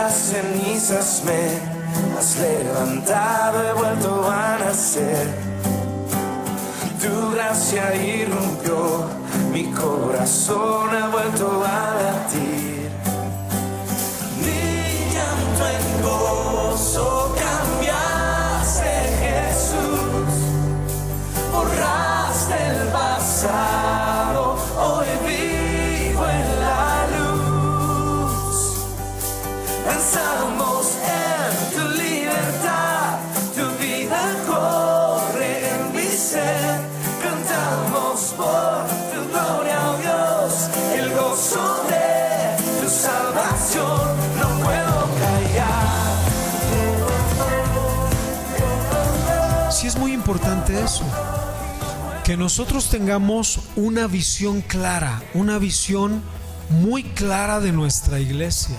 Cenizas me has levantado, he vuelto a nacer. Tu gracia irrumpió, mi corazón ha vuelto a latir. Mi llanto en gozo cambiaste, Jesús. Borraste el pasado, hoy vivo en la luz. Pensamos en tu libertad, tu vida corre en mi ser. Cantamos por tu gloria, oh Dios, el gozo de tu salvación. No puedo callar. Sí, es muy importante eso, que nosotros tengamos una visión clara, una visión muy clara de nuestra iglesia.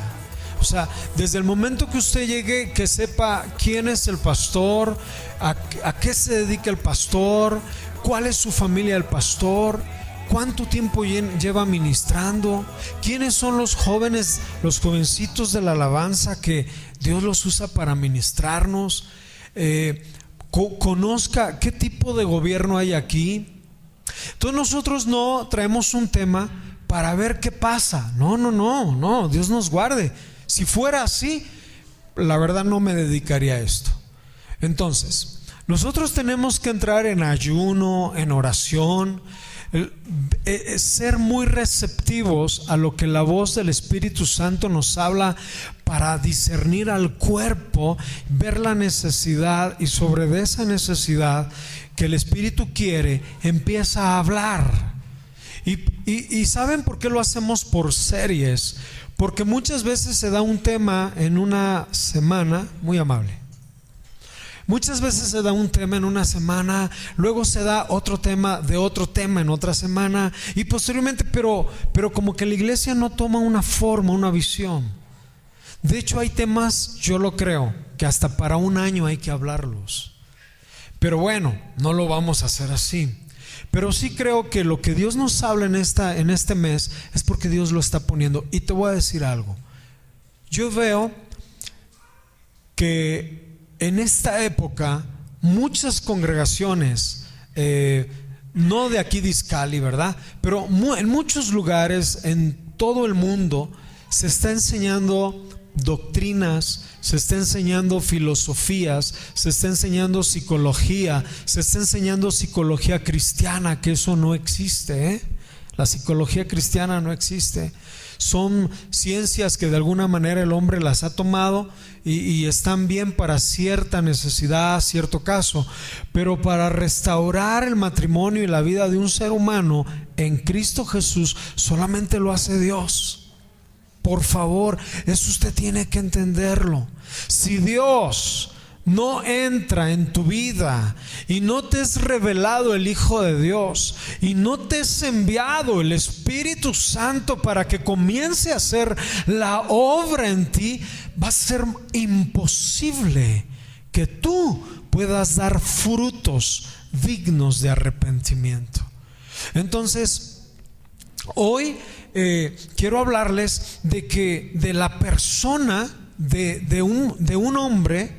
O sea, desde el momento que usted llegue, que sepa quién es el pastor, a qué se dedica el pastor, cuál es su familia del pastor, cuánto tiempo lleva ministrando, quiénes son los jóvenes, los jovencitos de la alabanza que Dios los usa para ministrarnos, conozca qué tipo de gobierno hay aquí. Entonces nosotros no traemos un tema para ver qué pasa. No, Dios nos guarde. Si fuera así, la verdad no me dedicaría a esto. Entonces, nosotros tenemos que entrar en ayuno, en oración, ser muy receptivos a lo que la voz del Espíritu Santo nos habla, para discernir al cuerpo, ver la necesidad, y sobre esa necesidad que el Espíritu quiere, empieza a hablar. Y ¿saben por qué lo hacemos por series? Porque muchas veces se da un tema en una semana, muy amable. Muchas veces se da un tema en una semana, luego se da otro tema de otro tema en otra semana, y posteriormente, pero como que la iglesia no toma una forma, una visión. De hecho, hay temas, yo lo creo, que hasta para un año hay que hablarlos. Pero bueno, no lo vamos a hacer así. Pero sí creo que lo que Dios nos habla en este mes es porque Dios lo está poniendo. Y te voy a decir algo. Yo veo que en esta época muchas congregaciones, no de aquí de Izcalli, ¿verdad? Pero en muchos lugares en todo el mundo se está enseñando doctrinas, se está enseñando filosofías, se está enseñando psicología, se está enseñando psicología cristiana, que eso no existe, ¿eh? La psicología cristiana no existe. Son ciencias que de alguna manera el hombre las ha tomado y están bien para cierta necesidad, cierto caso, pero para restaurar el matrimonio y la vida de un ser humano en Cristo Jesús solamente lo hace Dios. Por favor, eso usted tiene que entenderlo. Si Dios no entra en tu vida y no te es revelado el Hijo de Dios y no te es enviado el Espíritu Santo para que comience a hacer la obra en ti, va a ser imposible que tú puedas dar frutos dignos de arrepentimiento. Entonces, hoy quiero hablarles de la persona de un hombre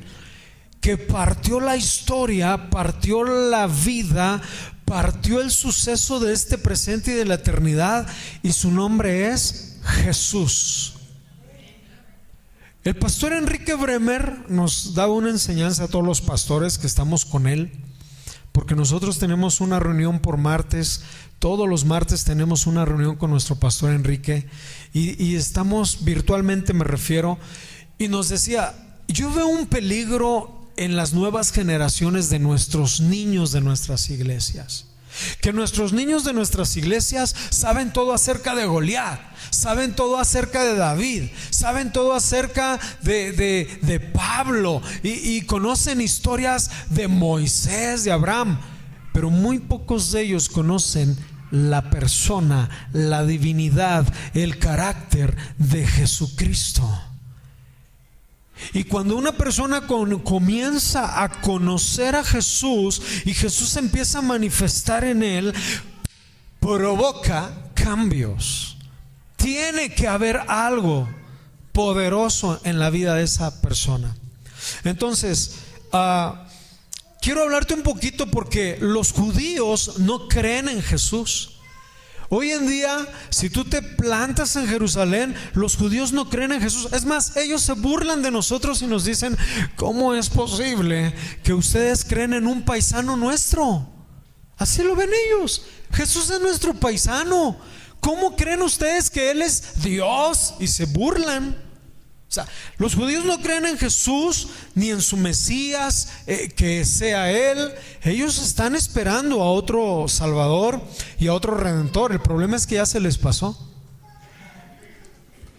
que partió la historia, partió la vida, partió el suceso de este presente y de la eternidad, y su nombre es Jesús. El pastor Enrique Bremer nos da una enseñanza a todos los pastores que estamos con él, porque nosotros tenemos una reunión por martes. Todos los martes tenemos una reunión con nuestro pastor Enrique y estamos virtualmente, me refiero, y nos decía: yo veo un peligro en las nuevas generaciones de nuestros niños de nuestras iglesias, que nuestros niños de nuestras iglesias saben todo acerca de Goliat, saben todo acerca de David, saben todo acerca de Pablo y conocen historias de Moisés, de Abraham, pero muy pocos de ellos conocen la persona, la divinidad, el carácter de Jesucristo. Y cuando una persona comienza a conocer a Jesús y Jesús empieza a manifestar en él, provoca cambios. Tiene que haber algo poderoso en la vida de esa persona. Entonces, quiero hablarte un poquito porque los judíos no creen en Jesús. Hoy en día, si tú te plantas en Jerusalén, los judíos no creen en Jesús. Es más, ellos se burlan de nosotros y nos dicen: ¿cómo es posible que ustedes creen en un paisano nuestro? Así lo ven ellos. Jesús es nuestro paisano. ¿Cómo creen ustedes que Él es Dios? Y se burlan. O sea, los judíos no creen en Jesús ni en su Mesías, que sea Él. Ellos están esperando a otro Salvador y a otro Redentor. El problema es que ya se les pasó,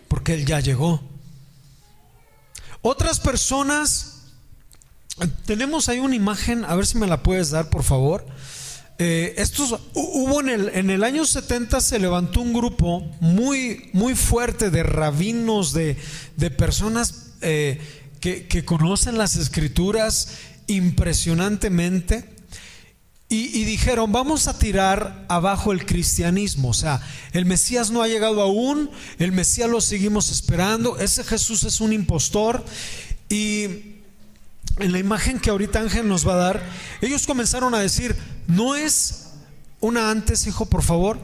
porque Él ya llegó. Otras personas, tenemos ahí una imagen, a ver si me la puedes dar, por favor. Hubo en el año 70 se levantó un grupo muy, muy fuerte de rabinos, de personas que conocen las escrituras impresionantemente, y dijeron: vamos a tirar abajo el cristianismo. O sea, el Mesías no ha llegado aún, el Mesías lo seguimos esperando, ese Jesús es un impostor. Y en la imagen que ahorita Ángel nos va a dar, ellos comenzaron a decir: no es una antes, hijo, por favor.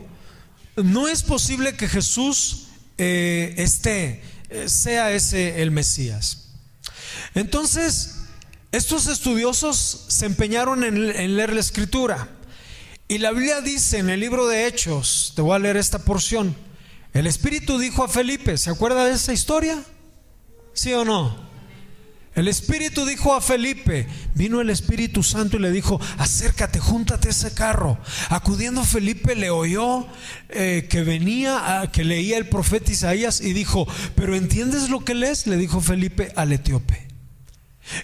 No es posible que Jesús sea ese el Mesías. Entonces, estos estudiosos se empeñaron en leer la escritura. Y la Biblia dice en el libro de Hechos, te voy a leer esta porción: el Espíritu dijo a Felipe. ¿Se acuerda de esa historia? ¿Sí o no? El Espíritu dijo a Felipe, vino el Espíritu Santo y le dijo: acércate, júntate a ese carro. Acudiendo Felipe, le oyó que leía el profeta Isaías y dijo: ¿pero entiendes lo que lees? Le dijo Felipe al etíope.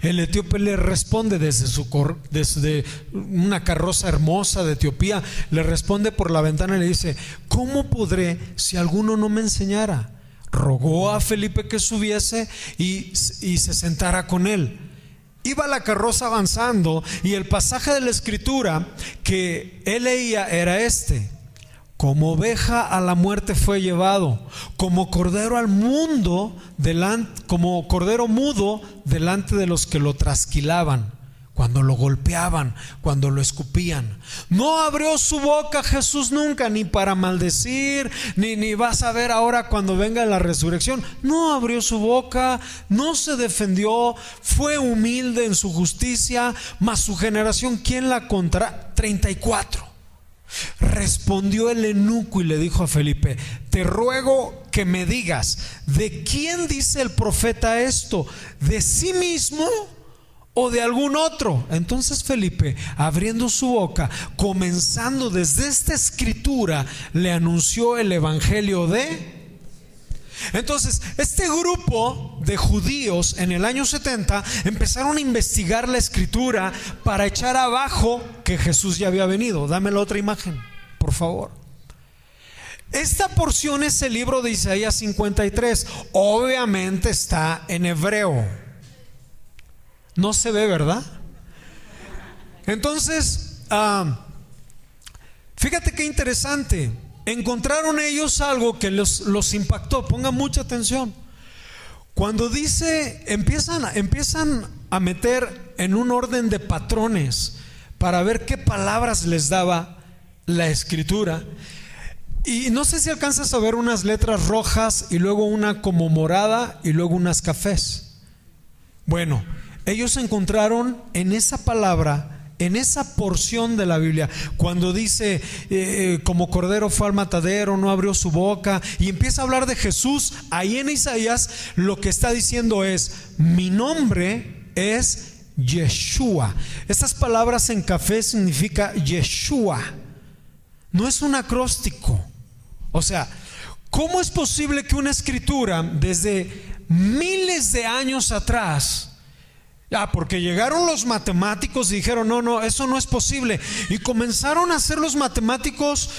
El etíope le responde desde una carroza hermosa de Etiopía, le responde por la ventana y le dice: ¿cómo podré si alguno no me enseñara? Rogó a Felipe que subiese y se sentara con él. Iba la carroza avanzando y el pasaje de la escritura que él leía era este: como oveja a la muerte fue llevado, como cordero al mundo como cordero mudo delante de los que lo trasquilaban, cuando lo golpeaban, cuando lo escupían. No abrió su boca Jesús nunca, ni para maldecir, ni vas a ver ahora cuando venga la resurrección. No abrió su boca, no se defendió, fue humilde en su justicia. Mas su generación, ¿quién la contará? 34. Respondió el eunuco y le dijo a Felipe: te ruego que me digas, ¿de quién dice el profeta esto? ¿De sí mismo o de algún otro? Entonces Felipe, abriendo su boca, comenzando desde esta escritura, le anunció el evangelio de... Entonces, este grupo de judíos en el año 70 empezaron a investigar la escritura para echar abajo que Jesús ya había venido. Dame la otra imagen, por favor. Esta porción es el libro de Isaías 53. Obviamente está en hebreo. No se ve, ¿verdad? Entonces, fíjate qué interesante. Encontraron ellos algo que los impactó. Pongan mucha atención. Cuando dice, empiezan a meter en un orden de patrones para ver qué palabras les daba la escritura. Y no sé si alcanzas a ver unas letras rojas y luego una como morada y luego unas cafés. Bueno, ellos encontraron en esa palabra, en esa porción de la Biblia, cuando dice como cordero fue al matadero, no abrió su boca, y empieza a hablar de Jesús, ahí en Isaías lo que está diciendo es: mi nombre es Yeshua. Estas palabras en café significa Yeshua. No es un acróstico. O sea, ¿cómo es posible que una escritura desde miles de años atrás Porque llegaron los matemáticos y dijeron, no, eso no es posible. Y comenzaron a hacer los matemáticos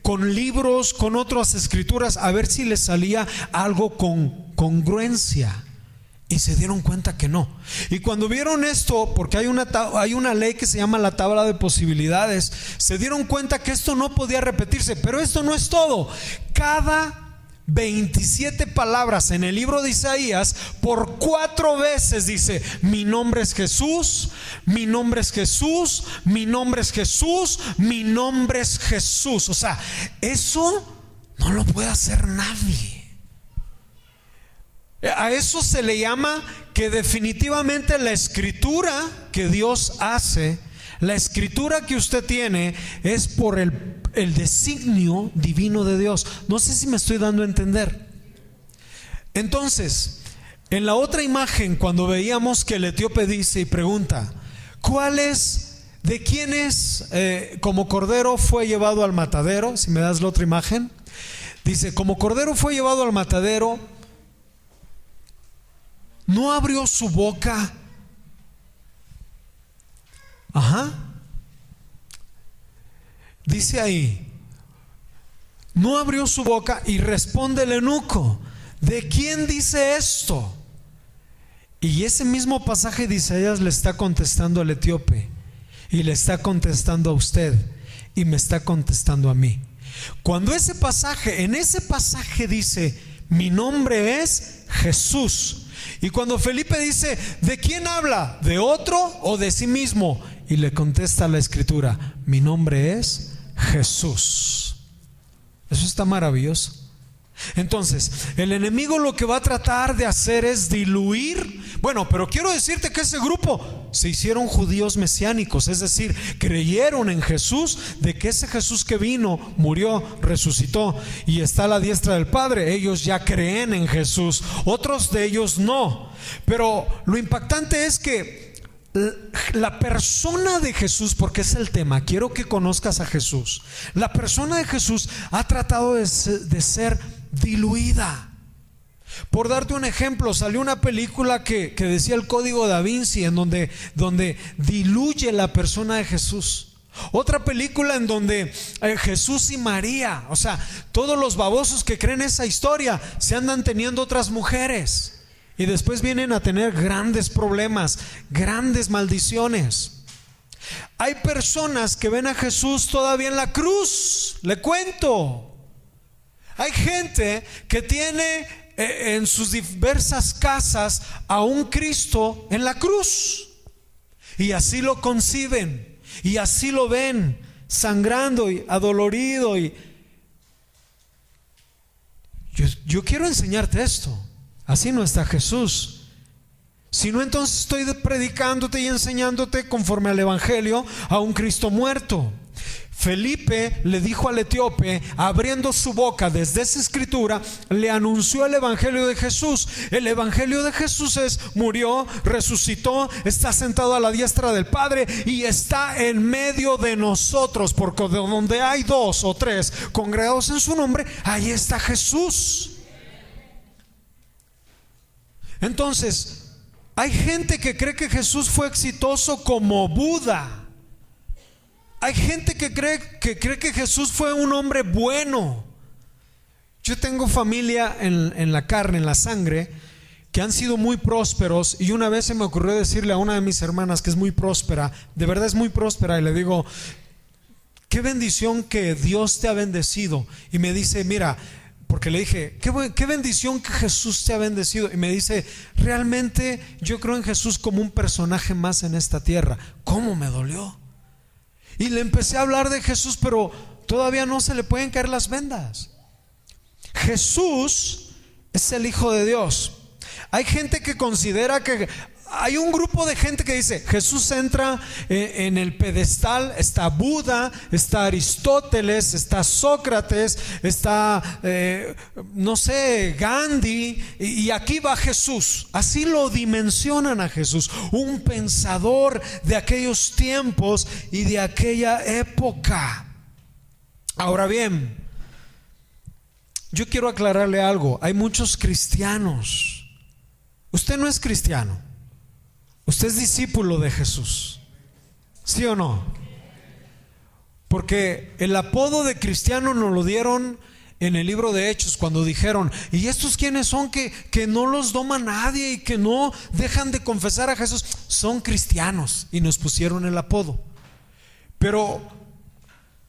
con libros, con otras escrituras, a ver si les salía algo con congruencia. Y se dieron cuenta que no. Y cuando vieron esto, porque hay una ley que se llama la tabla de posibilidades, se dieron cuenta que esto no podía repetirse. Pero esto no es todo. Cada 27 palabras en el libro de Isaías, por 4 veces dice: mi nombre es Jesús, mi nombre es Jesús, mi nombre es Jesús, mi nombre es Jesús. O sea, eso no lo puede hacer nadie. A eso se le llama que definitivamente la escritura que Dios hace, la escritura que usted tiene, es por el designio divino de Dios. No sé si me estoy dando a entender. Entonces, en la otra imagen, cuando veíamos que el etíope dice y pregunta: ¿de quién es? Como cordero fue llevado al matadero. Si me das la otra imagen, dice: como cordero fue llevado al matadero, no abrió su boca. Dice ahí: no abrió su boca. Y responde el eunuco: ¿de quién dice esto? Y ese mismo pasaje de Isaías le está contestando al etíope, y le está contestando a usted, y me está contestando a mí. Cuando en ese pasaje dice: mi nombre es Jesús. Y cuando Felipe dice: ¿de quién habla? ¿De otro o de sí mismo? Y le contesta la escritura: mi nombre es Jesús. Eso está maravilloso. Entonces, el enemigo lo que va a tratar de hacer es diluir. Bueno, pero quiero decirte que ese grupo se hicieron judíos mesiánicos, es decir, creyeron en Jesús, de que ese Jesús que vino, murió, resucitó y está a la diestra del Padre. Ellos ya creen en Jesús, otros de ellos no. Pero lo impactante es que la persona de Jesús, porque es el tema, quiero que conozcas a Jesús. La persona de Jesús ha tratado de ser diluida. Por darte un ejemplo, salió una película que decía El Código Da Vinci, en donde diluye la persona de Jesús. Otra película en donde Jesús y María, o sea, todos los babosos que creen esa historia se andan teniendo otras mujeres y después vienen a tener grandes problemas, grandes maldiciones. Hay personas que ven a Jesús todavía en la cruz. Le cuento, hay gente que tiene en sus diversas casas a un Cristo en la cruz, y así lo conciben y así lo ven, sangrando y adolorido. Y yo quiero enseñarte esto. Así no está Jesús. Si no, entonces estoy predicándote y enseñándote conforme al evangelio a un Cristo muerto. Felipe le dijo al etíope, abriendo su boca desde esa escritura, le anunció el evangelio de Jesús. El evangelio de Jesús es: murió, resucitó, está sentado a la diestra del Padre y está en medio de nosotros, porque donde hay 2 o 3 congregados en su nombre, ahí está Jesús. Entonces, hay gente que cree que Jesús fue exitoso como Buda. Hay gente que cree que Jesús fue un hombre bueno. Yo tengo familia en la carne, en la sangre, que han sido muy prósperos. Y una vez se me ocurrió decirle a una de mis hermanas, que es muy próspera, de verdad es muy próspera, y le digo: qué bendición que Dios te ha bendecido. Y me dice: mira, porque le dije: qué bendición que Jesús te ha bendecido. Y me dice: realmente yo creo en Jesús como un personaje más en esta tierra. ¿Cómo me dolió? Y le empecé a hablar de Jesús, pero todavía no se le pueden caer las vendas. Jesús es el Hijo de Dios. Hay gente que considera que... Hay un grupo de gente que dice: Jesús entra en el pedestal, está Buda, está Aristóteles, está Sócrates, está no sé, Gandhi, y aquí va Jesús. Así lo dimensionan a Jesús, un pensador de aquellos tiempos y de aquella época. Ahora bien, yo quiero aclararle algo. Hay muchos cristianos. Usted no es cristiano. Usted es discípulo de Jesús, ¿sí o no? Porque el apodo de cristiano nos lo dieron en el libro de Hechos, cuando dijeron: ¿y estos quiénes son que no los doma nadie y que no dejan de confesar a Jesús? Son cristianos, y nos pusieron el apodo. Pero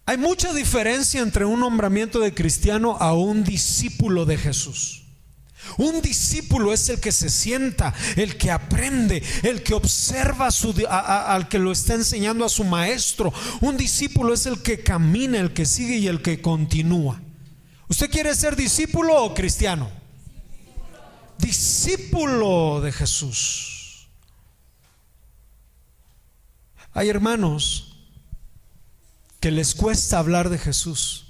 hay mucha diferencia entre un nombramiento de cristiano a un discípulo de Jesús. Un discípulo es el que se sienta, el que aprende, el que observa al que lo está enseñando, a su maestro. Un discípulo es el que camina, el que sigue y el que continúa. ¿Usted quiere ser discípulo o cristiano? Discípulo de Jesús. Hay hermanos que les cuesta hablar de Jesús.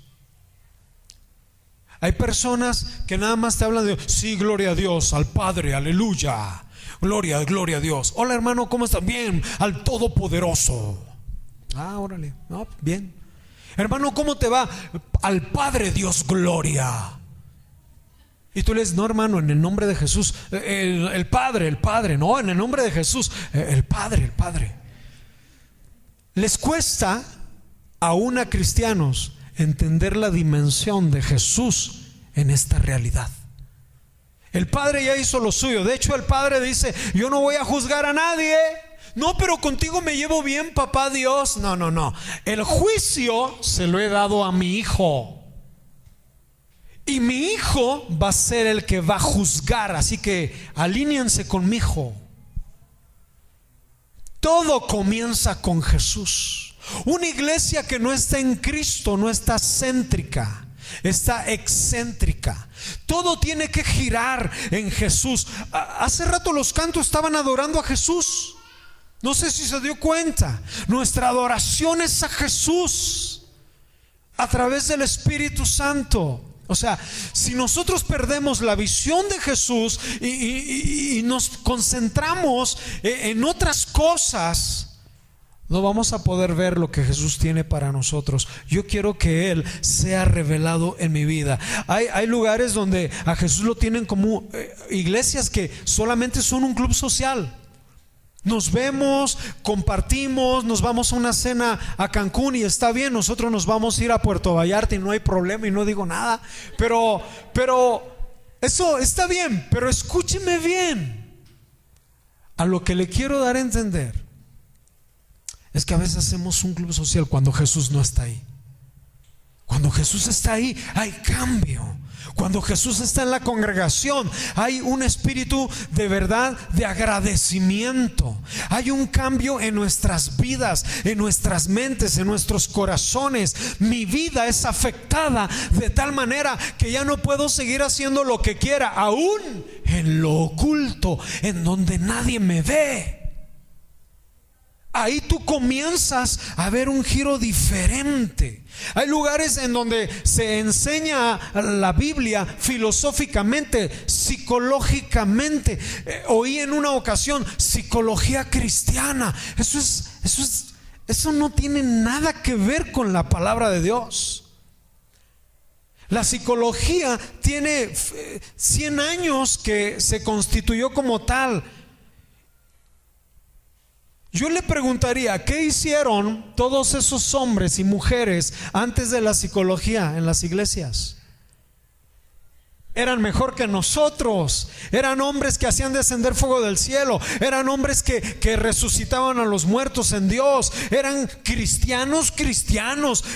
Hay personas que nada más te hablan de: sí, gloria a Dios, al Padre, aleluya, gloria a Dios. Hola hermano, ¿cómo estás? Bien, al Todopoderoso. Órale, no, bien. Hermano, ¿cómo te va? Al Padre Dios, gloria. Y tú le dices: no hermano, en el nombre de Jesús, el Padre, no, en el nombre de Jesús, el Padre. Les cuesta aún a cristianos entender la dimensión de Jesús en esta realidad. El Padre ya hizo lo suyo. De hecho, el Padre dice: yo no voy a juzgar a nadie. No, pero contigo me llevo bien, papá Dios. No. El juicio se lo he dado a mi hijo. Y mi hijo va a ser el que va a juzgar. Así que alíñense con mi hijo. Todo comienza con Jesús. Una iglesia que no está en Cristo no está céntrica, está excéntrica. Todo tiene que girar en Jesús. Hace rato los cantos estaban adorando a Jesús. No sé si se dio cuenta. Nuestra adoración es a Jesús a través del Espíritu Santo. O sea, si nosotros perdemos la visión de Jesús y nos concentramos en otras cosas, no vamos a poder ver lo que Jesús tiene para nosotros. Yo quiero que Él sea revelado en mi vida. Hay lugares donde a Jesús lo tienen como iglesias que solamente son un club social. Nos vemos, compartimos, nos vamos a una cena a Cancún y está bien. Nosotros nos vamos a ir a Puerto Vallarta y no hay problema y no digo nada. Pero eso está bien. Pero escúcheme bien. A lo que le quiero dar a entender es que a veces hacemos un club social cuando Jesús no está ahí. Cuando Jesús está ahí, hay cambio. Cuando Jesús está en la congregación, hay un espíritu de verdad, de agradecimiento. Hay un cambio en nuestras vidas, en nuestras mentes, en nuestros corazones. Mi vida es afectada de tal manera que ya no puedo seguir haciendo lo que quiera, aún en lo oculto, en donde nadie me ve. Ahí tú comienzas a ver un giro diferente. Hay lugares en donde se enseña la Biblia filosóficamente, psicológicamente. Oí en una ocasión psicología cristiana. Eso no tiene nada que ver con la palabra de Dios. La psicología tiene 100 años que se constituyó como tal. Yo le preguntaría: ¿qué hicieron todos esos hombres y mujeres antes de la psicología en las iglesias? Eran mejor que nosotros. Eran hombres que hacían descender fuego del cielo. Eran hombres que resucitaban a los muertos en Dios. Eran cristianos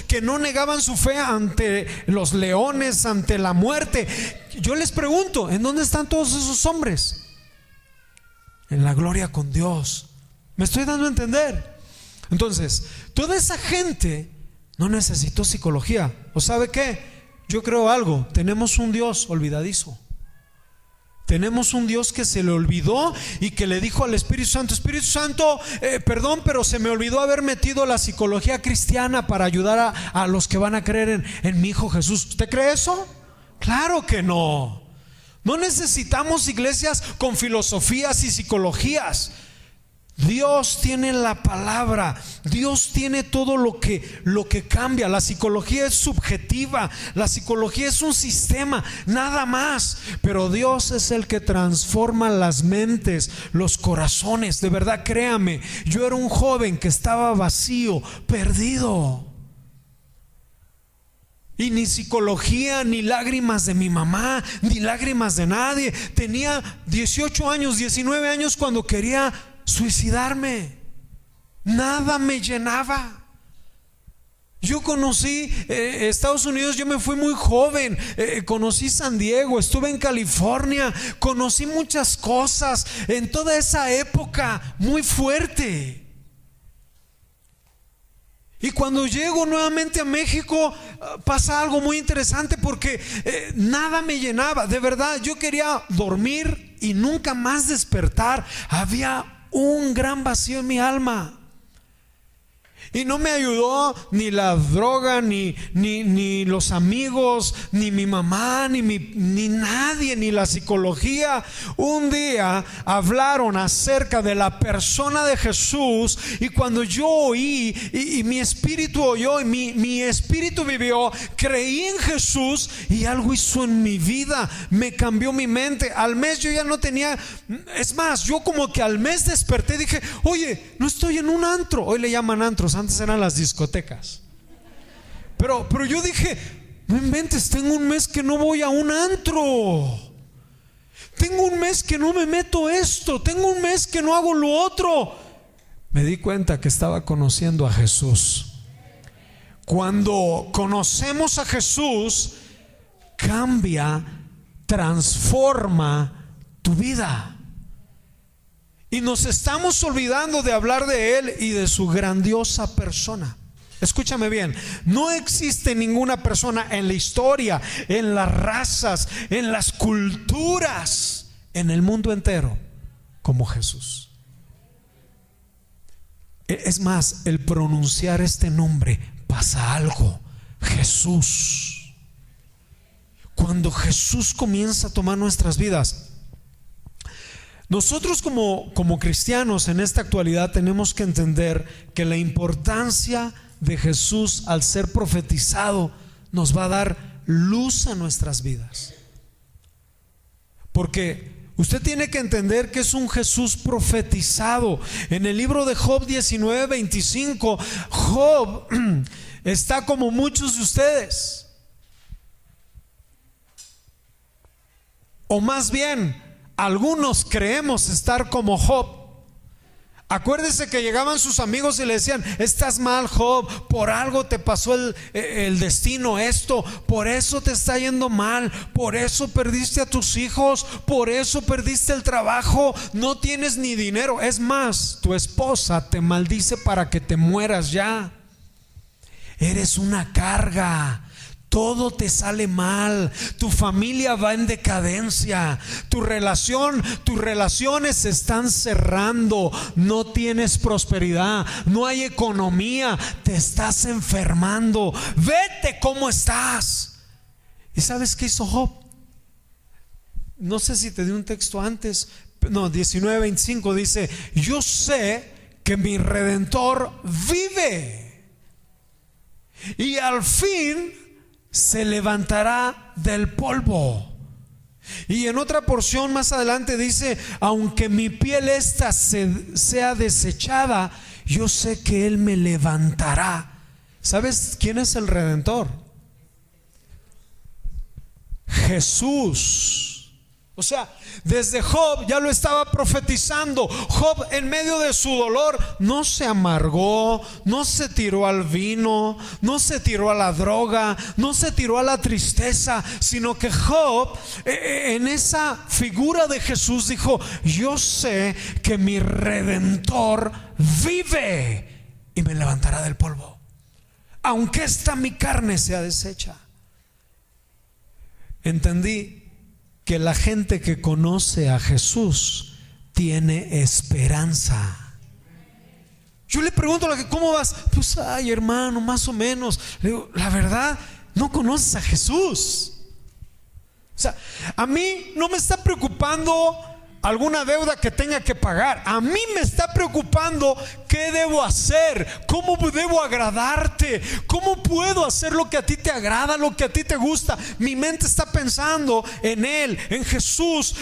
que no negaban su fe ante los leones, ante la muerte. Yo les pregunto: ¿en dónde están todos esos hombres? En la gloria con Dios. ¿Me estoy dando a entender? Entonces, toda esa gente no necesitó psicología. ¿O sabe qué? Yo creo algo. Tenemos un Dios olvidadizo. Tenemos un Dios que se le olvidó y que le dijo al Espíritu Santo: Espíritu Santo, perdón, pero se me olvidó haber metido la psicología cristiana para ayudar a los que van a creer en mi Hijo Jesús. ¿Usted cree eso? Claro que no. No necesitamos iglesias con filosofías y psicologías. Dios tiene la palabra, Dios tiene todo lo que cambia. La psicología es subjetiva, la psicología es un sistema, nada más. Pero Dios es el que transforma las mentes, los corazones. De verdad, créame, yo era un joven que estaba vacío, perdido. Y ni psicología, ni lágrimas de mi mamá, ni lágrimas de nadie. Tenía 18 años, 19 años cuando quería suicidarme. Nada me llenaba. Yo conocí Estados Unidos, yo me fui muy joven, conocí San Diego, estuve en California, conocí muchas cosas en toda esa época muy fuerte. Y cuando llego nuevamente a México pasa algo muy interesante porque nada me llenaba. De verdad, yo quería dormir y nunca más despertar. Había un gran vacío en mi alma. Y no me ayudó ni la droga, ni los amigos, ni mi mamá, ni nadie, ni la psicología. Un día hablaron acerca de la persona de Jesús, y cuando yo oí y mi espíritu oyó y mi espíritu vivió, creí en Jesús y algo hizo en mi vida, me cambió mi mente. Al mes yo ya no tenía, es más, yo como que al mes desperté y dije, oye, no estoy en un antro. Hoy le llaman antros, antes eran las discotecas. Pero yo dije, no inventes, tengo un mes que no voy a un antro. Tengo un mes que no me meto esto. Tengo un mes que no hago lo otro. Me di cuenta que estaba conociendo a Jesús. Cuando conocemos a Jesús, cambia, transforma tu vida. Y nos estamos olvidando de hablar de Él y de su grandiosa persona. Escúchame bien, no existe ninguna persona en la historia, en las razas, en las culturas, en el mundo entero, como Jesús. Es más, el pronunciar este nombre pasa algo. Jesús. Cuando Jesús comienza a tomar nuestras vidas, nosotros como cristianos en esta actualidad tenemos que entender que la importancia de Jesús al ser profetizado nos va a dar luz a nuestras vidas. Porque usted tiene que entender que es un Jesús profetizado. En el libro de Job 19:25, Job está como muchos de ustedes. O más bien, algunos creemos estar como Job. Acuérdese que llegaban sus amigos y le decían, estás mal, Job, por algo te pasó el destino esto, por eso te está yendo mal, por eso perdiste a tus hijos, por eso perdiste el trabajo, no tienes ni dinero. Es más, tu esposa te maldice para que te mueras ya. Eres una carga. Todo te sale mal, tu familia va en decadencia, tus relaciones se están cerrando, no tienes prosperidad, no hay economía, te estás enfermando, vete cómo estás. ¿Y sabes qué hizo Job? No sé si te di un texto antes, no, 19:25 dice, yo sé que mi Redentor vive y al fin se levantará del polvo. Y en otra porción más adelante dice, aunque mi piel esta sea desechada, yo sé que Él me levantará. ¿Sabes quién es el Redentor? Jesús. O sea, desde Job ya lo estaba profetizando. Job, en medio de su dolor, no se amargó, no se tiró al vino, no se tiró a la droga, no se tiró a la tristeza, sino que Job, en esa figura de Jesús, dijo, yo sé que mi Redentor vive y me levantará del polvo, aunque esta mi carne sea deshecha. Entendí que la gente que conoce a Jesús tiene esperanza. Yo le pregunto, ¿cómo vas? Pues, ay, hermano, más o menos. Le digo, la verdad, no conoces a Jesús. O sea, a mí no me está preocupando alguna deuda que tenga que pagar. A mí me está preocupando qué debo hacer, cómo debo agradarte, cómo puedo hacer lo que a ti te agrada, lo que a ti te gusta. Mi mente está pensando en Él, en Jesús,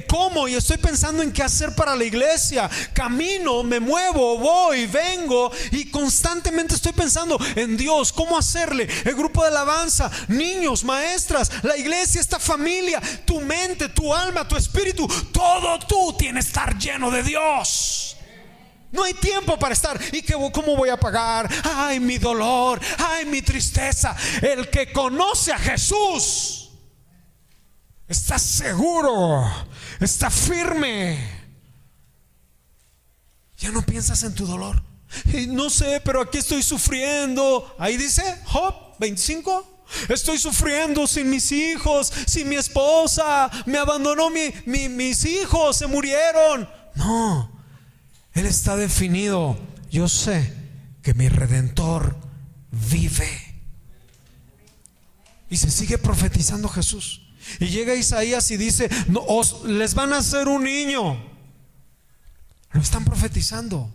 cómo, y estoy pensando en qué hacer para la iglesia. Camino, me muevo, voy, vengo, y constantemente estoy pensando en Dios, cómo hacerle, el grupo de alabanza, niños, maestras, la iglesia, esta familia, tu mente, tu alma, tu espíritu, todo tú tienes que estar lleno de Dios. No hay tiempo para estar y que cómo voy a pagar, ay mi dolor, ay mi tristeza. El que conoce a Jesús está seguro, está firme. Ya no piensas en tu dolor. Y no sé, pero aquí estoy sufriendo. Ahí dice Job 25. Estoy sufriendo sin mis hijos, sin mi esposa, me abandonó mis hijos, se murieron. No, Él está definido. Yo sé que mi Redentor vive. Y se sigue profetizando Jesús. Y llega Isaías y dice, no, les van a hacer un niño. Lo están profetizando.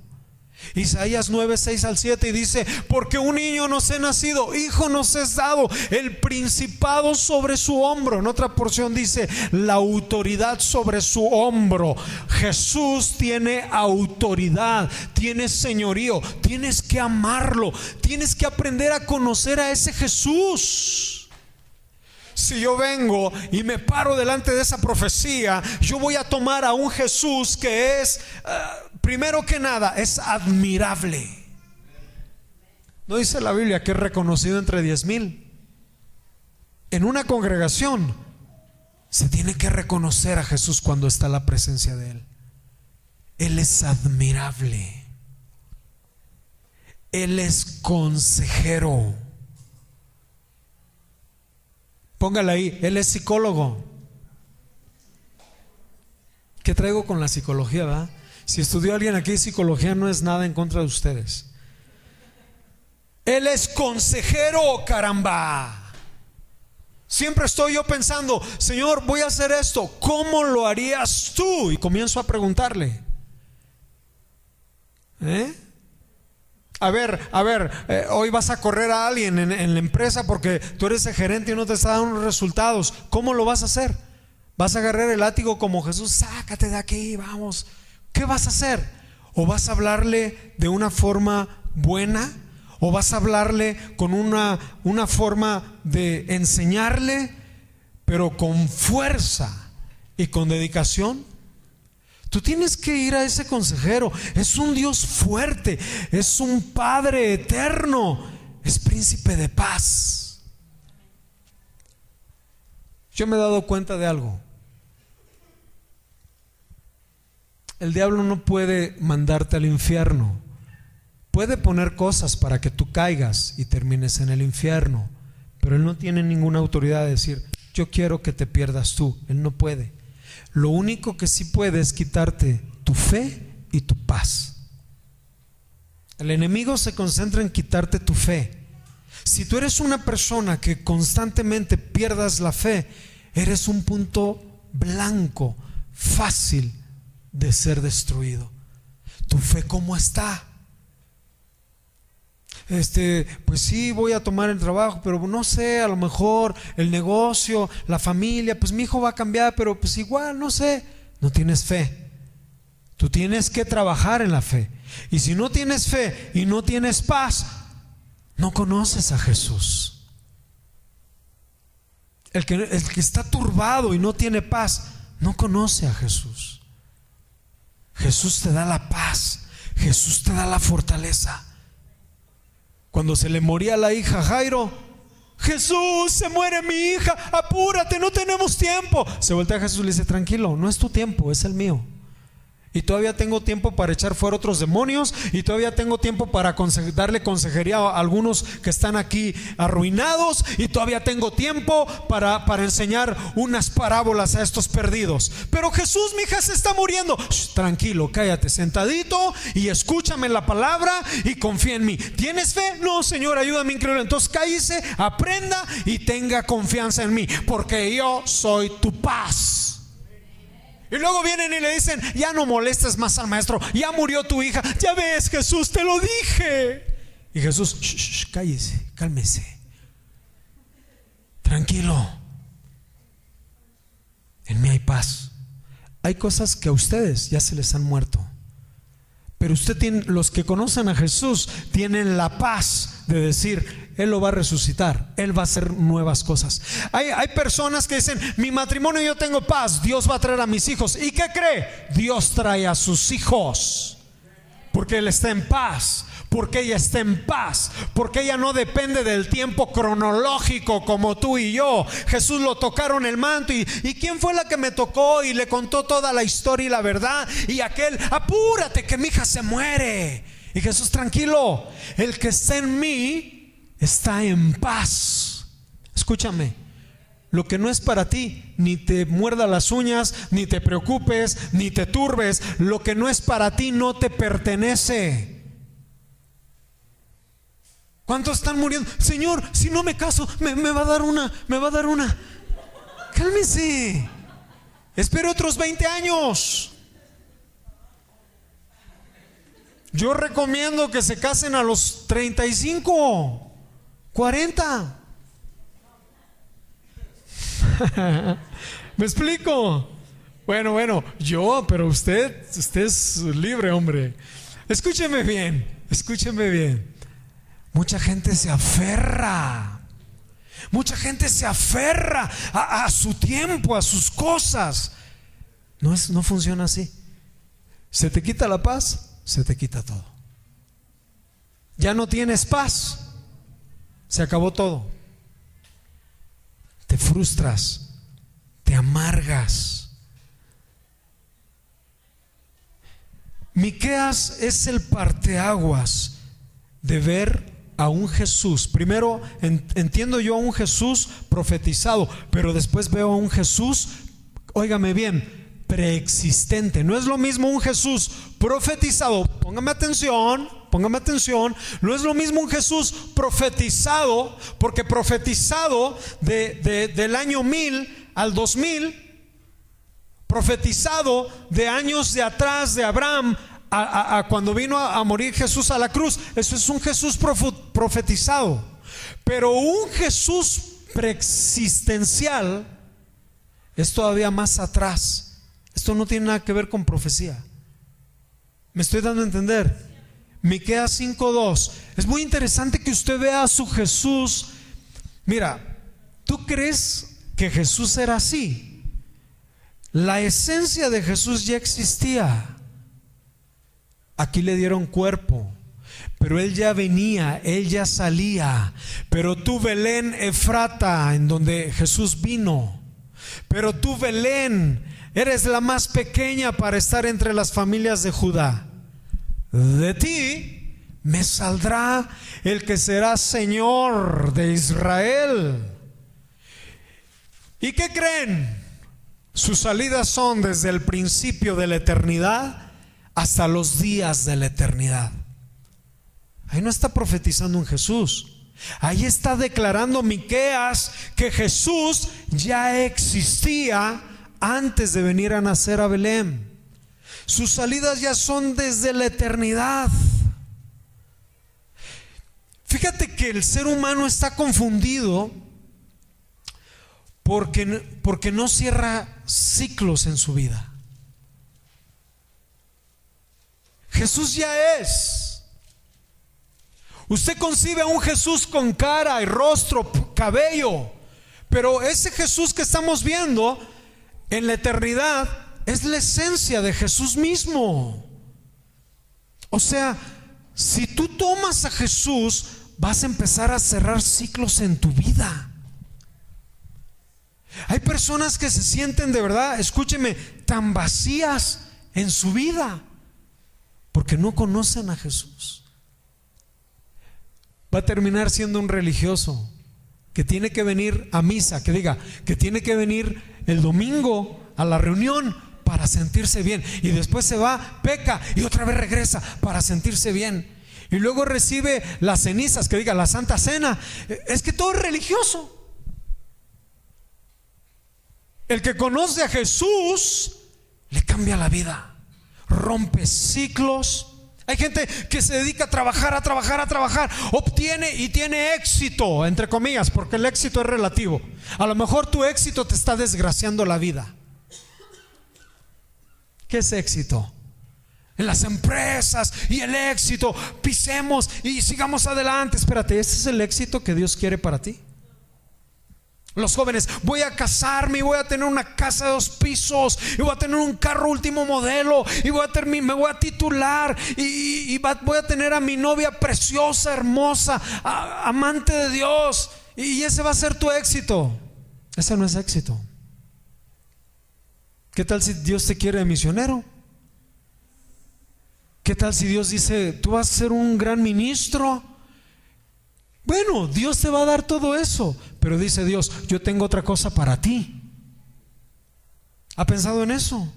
Isaías 9, 6 al 7 y dice: porque un niño nos es nacido, hijo nos es dado, el principado sobre su hombro. En otra porción dice: la autoridad sobre su hombro. Jesús tiene autoridad, tiene señorío. Tienes que amarlo, tienes que aprender a conocer a ese Jesús. Si yo vengo y me paro delante de esa profecía, yo voy a tomar a un Jesús que es, primero que nada, es admirable. ¿No dice la Biblia que es reconocido entre 10,000? En una congregación se tiene que reconocer a Jesús cuando está la presencia de Él. Él es admirable. Él es consejero. Póngale ahí, Él es psicólogo. ¿Qué traigo con la psicología, verdad? Si estudió alguien aquí psicología, no es nada en contra de ustedes. Él es consejero, caramba. Siempre estoy yo pensando: Señor, voy a hacer esto, ¿cómo lo harías tú? Y comienzo a preguntarle. A ver, hoy vas a correr a alguien en la empresa porque tú eres el gerente y no te está dando resultados. ¿Cómo lo vas a hacer? ¿Vas a agarrar el látigo como Jesús? Sácate de aquí, vamos. ¿Qué vas a hacer? ¿O vas a hablarle de una forma buena? ¿O vas a hablarle con una forma de enseñarle, pero con fuerza y con dedicación? Tú tienes que ir a ese consejero. Es un Dios fuerte, es un Padre eterno, es príncipe de paz. Yo me he dado cuenta de algo. El diablo no puede mandarte al infierno. Puede poner cosas para que tú caigas y termines en el infierno, pero él no tiene ninguna autoridad de decir: yo quiero que te pierdas tú. Él no puede. Lo único que sí puede es quitarte tu fe y tu paz. El enemigo se concentra en quitarte tu fe. Si tú eres una persona que constantemente pierdas la fe, eres un punto blanco, fácil de ser destruido. ¿Tu fe cómo está? Pues sí, voy a tomar el trabajo, pero no sé, a lo mejor el negocio, la familia, pues mi hijo va a cambiar, pero pues igual, no sé. No tienes fe. Tú tienes que trabajar en la fe. Y si no tienes fe y no tienes paz, no conoces a Jesús. El que está turbado y no tiene paz, no conoce a Jesús. Jesús te da la paz, Jesús te da la fortaleza. Cuando se le moría la hija a Jairo: Jesús, se muere mi hija, apúrate, no tenemos tiempo. Se voltea a Jesús y le dice: tranquilo, no es tu tiempo, es el mío. Y todavía tengo tiempo para echar fuera otros demonios, y todavía tengo tiempo para darle consejería a algunos que están aquí arruinados, y todavía tengo tiempo para enseñar unas parábolas a estos perdidos. Pero Jesús, mi hija se está muriendo. Tranquilo, cállate, sentadito y escúchame la palabra y confía en mí. ¿Tienes fe? No, Señor, ayúdame a increíble. Entonces cállese, aprenda y tenga confianza en mí, porque yo soy tu paz. Y luego vienen y le dicen: ya no molestes más al maestro, ya murió tu hija. Ya ves, Jesús, te lo dije. Y Jesús: cállese, cálmese, tranquilo, en mí hay paz. Hay cosas que a ustedes ya se les han muerto, pero los que conocen a Jesús tienen la paz de decir: Él lo va a resucitar, Él va a hacer nuevas cosas. Hay personas que dicen: mi matrimonio yo tengo paz, Dios va a traer a mis hijos. ¿Y qué cree? Dios trae a sus hijos, porque Él está en paz, porque ella está en paz, porque ella no depende del tiempo cronológico como tú y yo. Jesús lo tocaron el manto y ¿quién fue la que me tocó? Y le contó toda la historia y la verdad. Y aquel: apúrate que mi hija se muere. Y Jesús: tranquilo, el que está en mí está en paz. Escúchame, lo que no es para ti, ni te muerda las uñas, ni te preocupes, ni te turbes. Lo que no es para ti no te pertenece. ¿Cuántos están muriendo? Señor, si no me caso, me va a dar una. Cálmese, espere otros 20 años. Yo recomiendo que se casen a los 35, 40. ¿Me explico? Bueno, pero usted es libre, hombre. Escúcheme bien. Mucha gente se aferra a su tiempo, a sus cosas. No funciona así. Se te quita la paz, se te quita todo. Ya no tienes paz, se acabó todo. Te frustras, te amargas. Miqueas es el parteaguas de ver a un Jesús. Primero entiendo yo a un Jesús profetizado, pero después veo a un Jesús, óigame bien, preexistente. No es lo mismo un Jesús profetizado, póngame atención, no es lo mismo un Jesús profetizado, porque profetizado del año 1000 al 2000, profetizado de años de atrás de Abraham a cuando vino a morir Jesús a la cruz. Eso es un Jesús profetizado. Pero un Jesús preexistencial es todavía más atrás. Esto no tiene nada que ver con profecía. ¿Me estoy dando a entender? Miqueas 5:2. Es muy interesante que usted vea a su Jesús. Mira, ¿tú crees que Jesús era así? La esencia de Jesús ya existía. Aquí le dieron cuerpo, pero Él ya venía, Él ya salía. Pero tú, Belén Efrata, en donde Jesús vino, pero tú, Belén, eres la más pequeña para estar entre las familias de Judá. De ti me saldrá el que será Señor de Israel. ¿Y qué creen? Sus salidas son desde el principio de la eternidad hasta los días de la eternidad. Ahí no está profetizando un Jesús. Ahí está declarando Miqueas que Jesús ya existía antes de venir a nacer a Belén. Sus salidas ya son desde la eternidad. Fíjate que el ser humano está confundido porque no cierra ciclos en su vida. Jesús ya es. Usted concibe a un Jesús con cara y rostro, cabello, pero ese Jesús que estamos viendo en la eternidad es la esencia de Jesús mismo. O sea, si tú tomas a Jesús, vas a empezar a cerrar ciclos en tu vida. Hay personas que se sienten de verdad, escúcheme, tan vacías en su vida porque no conocen a Jesús. Va a terminar siendo un religioso que tiene que venir a misa, que diga que tiene que venir el domingo a la reunión para sentirse bien, y después se va, peca y otra vez regresa para sentirse bien, y luego recibe las cenizas, que diga la Santa Cena. Es que todo es religioso. El que conoce a Jesús cambia la vida, rompe ciclos. Hay gente que se dedica a trabajar, obtiene y tiene éxito, entre comillas, porque el éxito es relativo. A lo mejor tu éxito te está desgraciando la vida. ¿Qué es éxito? En las empresas y el éxito, pisemos y sigamos adelante. Espérate, ¿ese es el éxito que Dios quiere para ti? Los jóvenes, voy a casarme y voy a tener una casa de 2 pisos y voy a tener un carro último modelo y me voy a titular y voy a tener a mi novia preciosa, hermosa, amante de Dios, y ese va a ser tu éxito. Ese no es éxito. ¿Qué tal si Dios te quiere de misionero? ¿Qué tal si Dios dice, tú vas a ser un gran ministro? Bueno, Dios te va a dar todo eso, pero dice Dios, yo tengo otra cosa para ti. ¿Ha pensado en eso?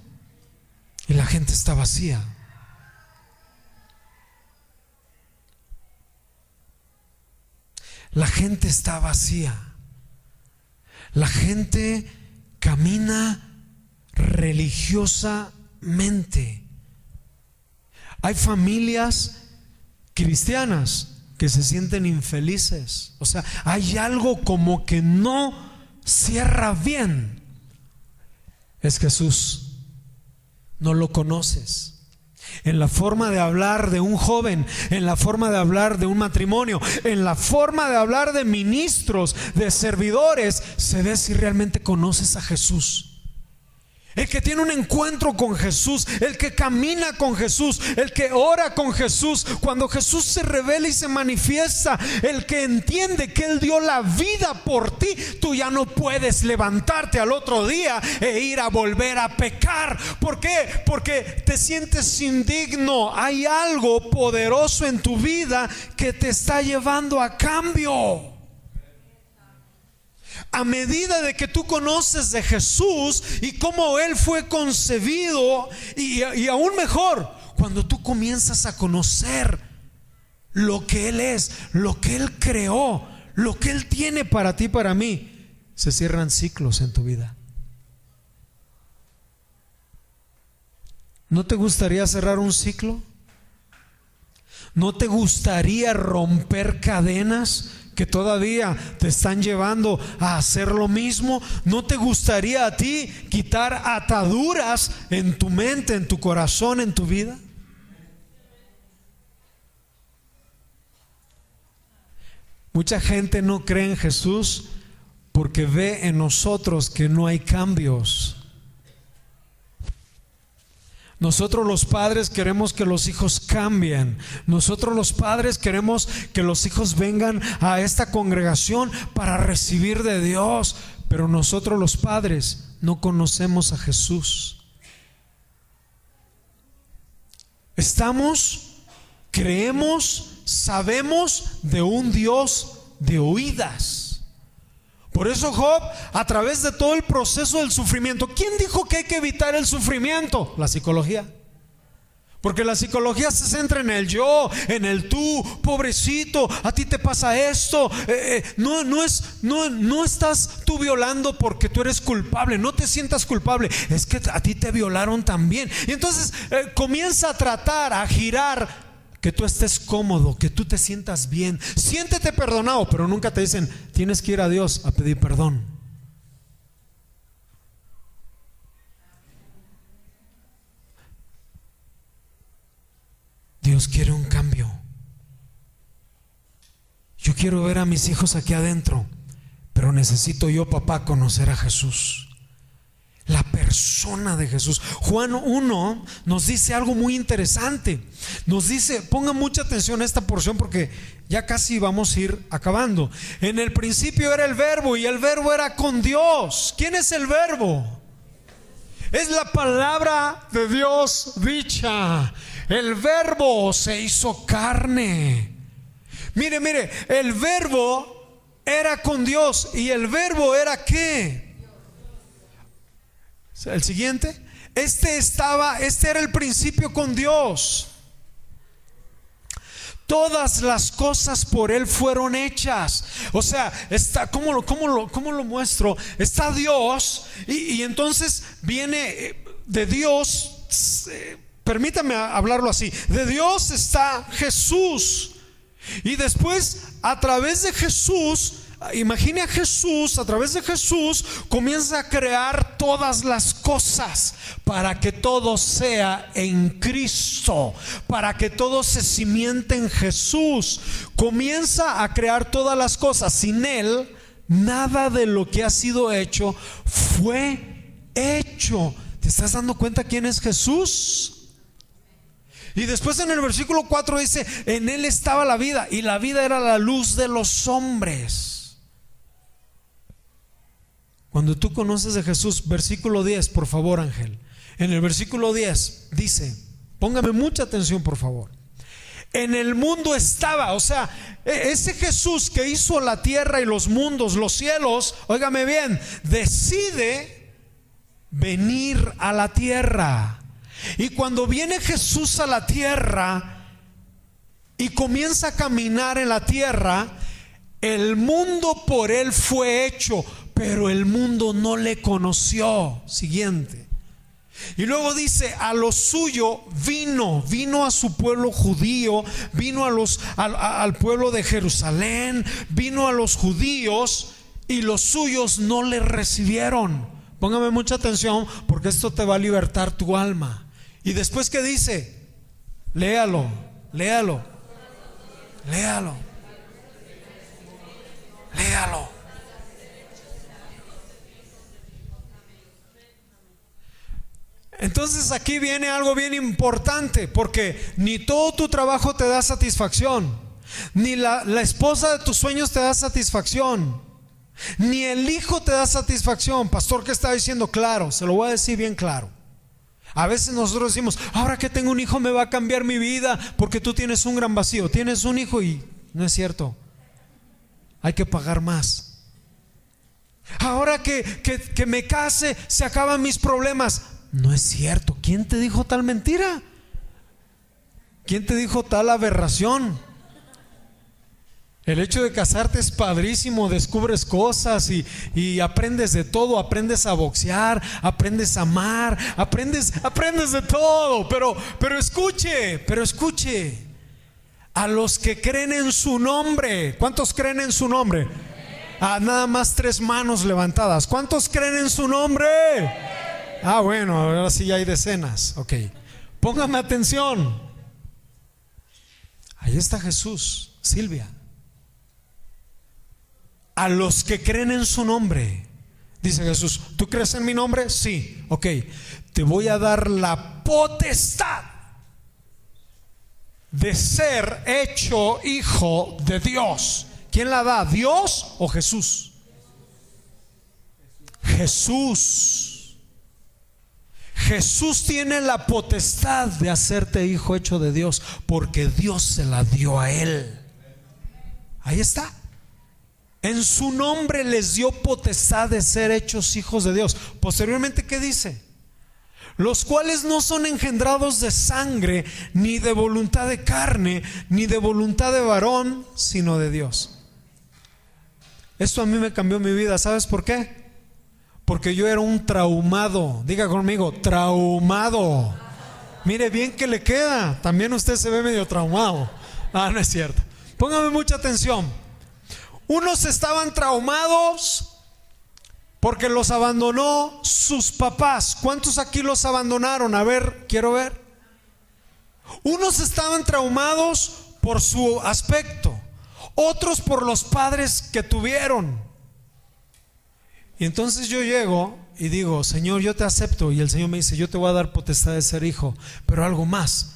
Y la gente está vacía. La gente está vacía. La gente camina religiosamente. Hay familias cristianas que se sienten infelices. O sea, hay algo como que no cierra bien. Es Jesús. No lo conoces. En la forma de hablar de un joven, en la forma de hablar de un matrimonio, en la forma de hablar de ministros, de servidores, se ve si realmente conoces a Jesús. El que tiene un encuentro con Jesús, el que camina con Jesús, el que ora con Jesús, cuando Jesús se revela y se manifiesta, el que entiende que Él dio la vida por ti, tú ya no puedes levantarte al otro día e ir a volver a pecar. ¿Por qué? Porque te sientes indigno. Hay algo poderoso en tu vida que te está llevando a cambio. A medida de que tú conoces de Jesús y cómo Él fue concebido, y aún mejor, cuando tú comienzas a conocer lo que Él es, lo que Él creó, lo que Él tiene para ti, para mí, se cierran ciclos en tu vida. ¿No te gustaría cerrar un ciclo? ¿No te gustaría romper cadenas que todavía te están llevando a hacer lo mismo? ¿No te gustaría a ti quitar ataduras en tu mente, en tu corazón, en tu vida? Mucha gente no cree en Jesús porque ve en nosotros que no hay cambios. Nosotros los padres queremos que los hijos cambien. Nosotros los padres queremos que los hijos vengan a esta congregación para recibir de Dios. Pero nosotros los padres no conocemos a Jesús. Creemos, sabemos de un Dios de oídas. Por eso Job, a través de todo el proceso del sufrimiento, ¿quién dijo que hay que evitar el sufrimiento? La psicología. Porque la psicología se centra en el yo, en el tú, pobrecito, a ti te pasa esto. No estás tú violando porque tú eres culpable, no te sientas culpable, es que a ti te violaron también. Y entonces comienza a tratar, a girar, que tú estés cómodo, que tú te sientas bien. Siéntete perdonado, pero nunca te dicen, tienes que ir a Dios a pedir perdón. Dios quiere un cambio. Yo quiero ver a mis hijos aquí adentro, pero necesito yo, papá, conocer a Jesús. La persona de Jesús. Juan 1 nos dice algo muy interesante. Nos dice, pongan mucha atención a esta porción porque ya casi vamos a ir acabando. En el principio era el Verbo y el Verbo era con Dios. ¿Quién es el Verbo? Es la palabra de Dios dicha. El Verbo se hizo carne. Mire, el Verbo era con Dios. ¿Y el Verbo era qué? El siguiente. Este era el principio con Dios. Todas las cosas por Él fueron hechas. O sea, ¿cómo lo muestro? Está Dios y entonces viene de Dios, permítame hablarlo así, de Dios está Jesús. Y después, a través de Jesús, imagine a Jesús, a través de Jesús comienza a crear todas las cosas para que todo sea en Cristo, para que todo se cimiente en Jesús. Comienza a crear todas las cosas. Sin Él, nada de lo que ha sido hecho fue hecho. ¿Te estás dando cuenta quién es Jesús? Y después en el versículo 4 dice: en Él estaba la vida, y la vida era la luz de los hombres. Cuando tú conoces de Jesús, versículo 10, por favor, Ángel. En el versículo 10 dice, póngame mucha atención, por favor. En el mundo estaba, o sea, ese Jesús que hizo la tierra y los mundos, los cielos, óigame bien, decide venir a la tierra. Y cuando viene Jesús a la tierra y comienza a caminar en la tierra, el mundo por Él fue hecho, pero el mundo no le conoció. Siguiente. Y luego dice: a lo suyo vino a su pueblo judío, vino al pueblo de Jerusalén, vino a los judíos, y los suyos no le recibieron. Póngame mucha atención, porque esto te va a libertar tu alma. Y después, ¿qué dice? Léalo. Entonces aquí viene algo bien importante, porque ni todo tu trabajo te da satisfacción, ni la esposa de tus sueños te da satisfacción, ni el hijo te da satisfacción. Pastor, ¿qué está diciendo? Claro, se lo voy a decir bien claro. A veces nosotros decimos: ahora que tengo un hijo me va a cambiar mi vida, porque tú tienes un gran vacío. Tienes un hijo y no es cierto. Hay que pagar más. Ahora que me case se acaban mis problemas. No es cierto. ¿Quién te dijo tal mentira? ¿Quién te dijo tal aberración? El hecho de casarte es padrísimo, descubres cosas y aprendes de todo, aprendes a boxear, aprendes a amar, aprendes de todo, pero escuche, a los que creen en su nombre. ¿Cuántos creen en su nombre? Nada más 3 manos levantadas. ¿Cuántos creen en su nombre? Bueno, ahora sí ya hay decenas. Ok, póngame atención. Ahí está Jesús. Silvia, a los que creen en su nombre, dice Jesús: ¿tú crees en mi nombre? Sí, ok, te voy a dar la potestad de ser hecho hijo de Dios. ¿Quién la da? ¿Dios o Jesús? Jesús tiene la potestad de hacerte hijo hecho de Dios, porque Dios se la dio a Él. Ahí está. En su nombre les dio potestad de ser hechos hijos de Dios. Posteriormente, ¿qué dice? Los cuales no son engendrados de sangre, ni de voluntad de carne, ni de voluntad de varón, sino de Dios. Esto a mí me cambió mi vida. ¿Sabes por qué? Porque yo era un traumado. Diga conmigo: traumado. Mire bien que le queda. También usted se ve medio traumado. No es cierto. Póngame mucha atención. Unos estaban traumados porque los abandonó sus papás. ¿Cuántos aquí los abandonaron? A ver, quiero ver. Unos estaban traumados por su aspecto, otros por los padres que tuvieron. Y entonces yo llego y digo: Señor, yo te acepto. Y el Señor me dice: yo te voy a dar potestad de ser hijo, pero algo más: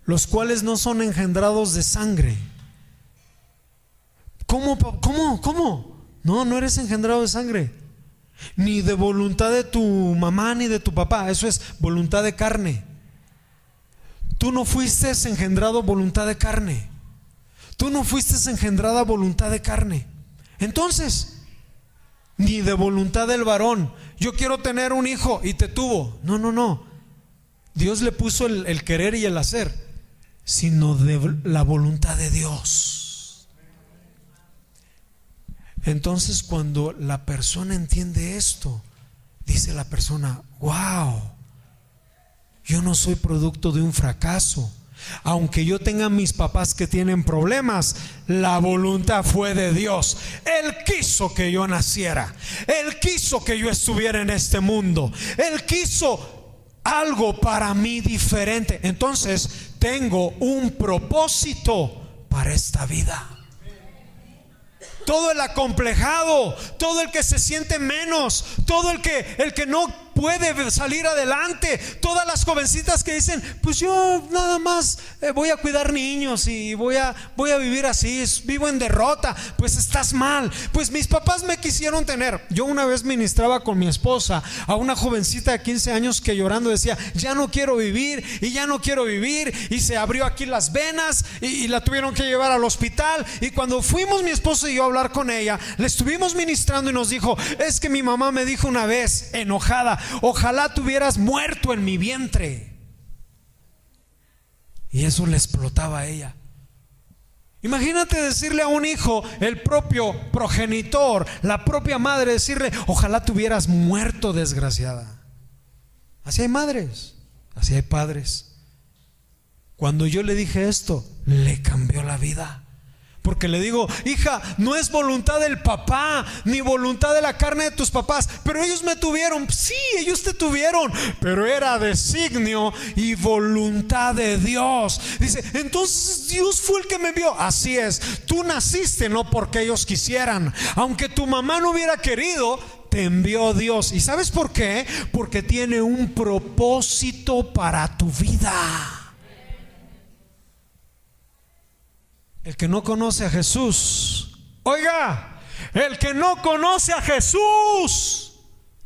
los cuales no son engendrados de sangre. ¿Cómo? No eres engendrado de sangre, ni de voluntad de tu mamá ni de tu papá. Eso es voluntad de carne. Tú no fuiste engendrado voluntad de carne. Tú no fuiste engendrada voluntad de carne. Entonces, ni de voluntad del varón. Yo quiero tener un hijo y te tuvo. No. Dios le puso el querer y el hacer, sino de la voluntad de Dios. Entonces, cuando la persona entiende esto, dice la persona: wow, Yo no soy producto de un fracaso. Aunque yo tenga mis papás que tienen problemas, la voluntad fue de Dios. Él quiso que yo naciera. Él quiso que yo estuviera en este mundo. Él quiso algo para mí diferente. Entonces tengo un propósito para esta vida. Todo el acomplejado, todo el que se siente menos, todo el que no puede salir adelante, todas las jovencitas que dicen, pues yo nada más voy a cuidar niños y voy a vivir así, vivo en derrota. Pues estás mal. Pues mis papás me quisieron tener. Yo una vez ministraba con mi esposa a una jovencita de 15 años que llorando decía, ya no quiero vivir y ya no quiero vivir, y se abrió aquí las venas y la tuvieron que llevar al hospital. Y cuando fuimos mi esposo y yo a hablar con ella, le estuvimos ministrando y nos dijo, es que mi mamá me dijo una vez enojada, ojalá te hubieras muerto en mi vientre. Y eso le explotaba a ella. Imagínate decirle a un hijo, el propio progenitor, la propia madre, decirle, ojalá te hubieras muerto, desgraciada. Así hay madres, así hay padres. Cuando yo le dije esto, le cambió la vida. Porque le digo, hija, no es voluntad del papá, ni voluntad de la carne de tus papás, pero ellos me tuvieron. Sí, ellos te tuvieron, pero era designio y voluntad de Dios. Dice, entonces Dios fue el que me vio. Así es, tú naciste no porque ellos quisieran. Aunque tu mamá no hubiera querido, te envió Dios. ¿Y sabes por qué? Porque tiene un propósito para tu vida. El que no conoce a Jesús, oiga, el que no conoce a Jesús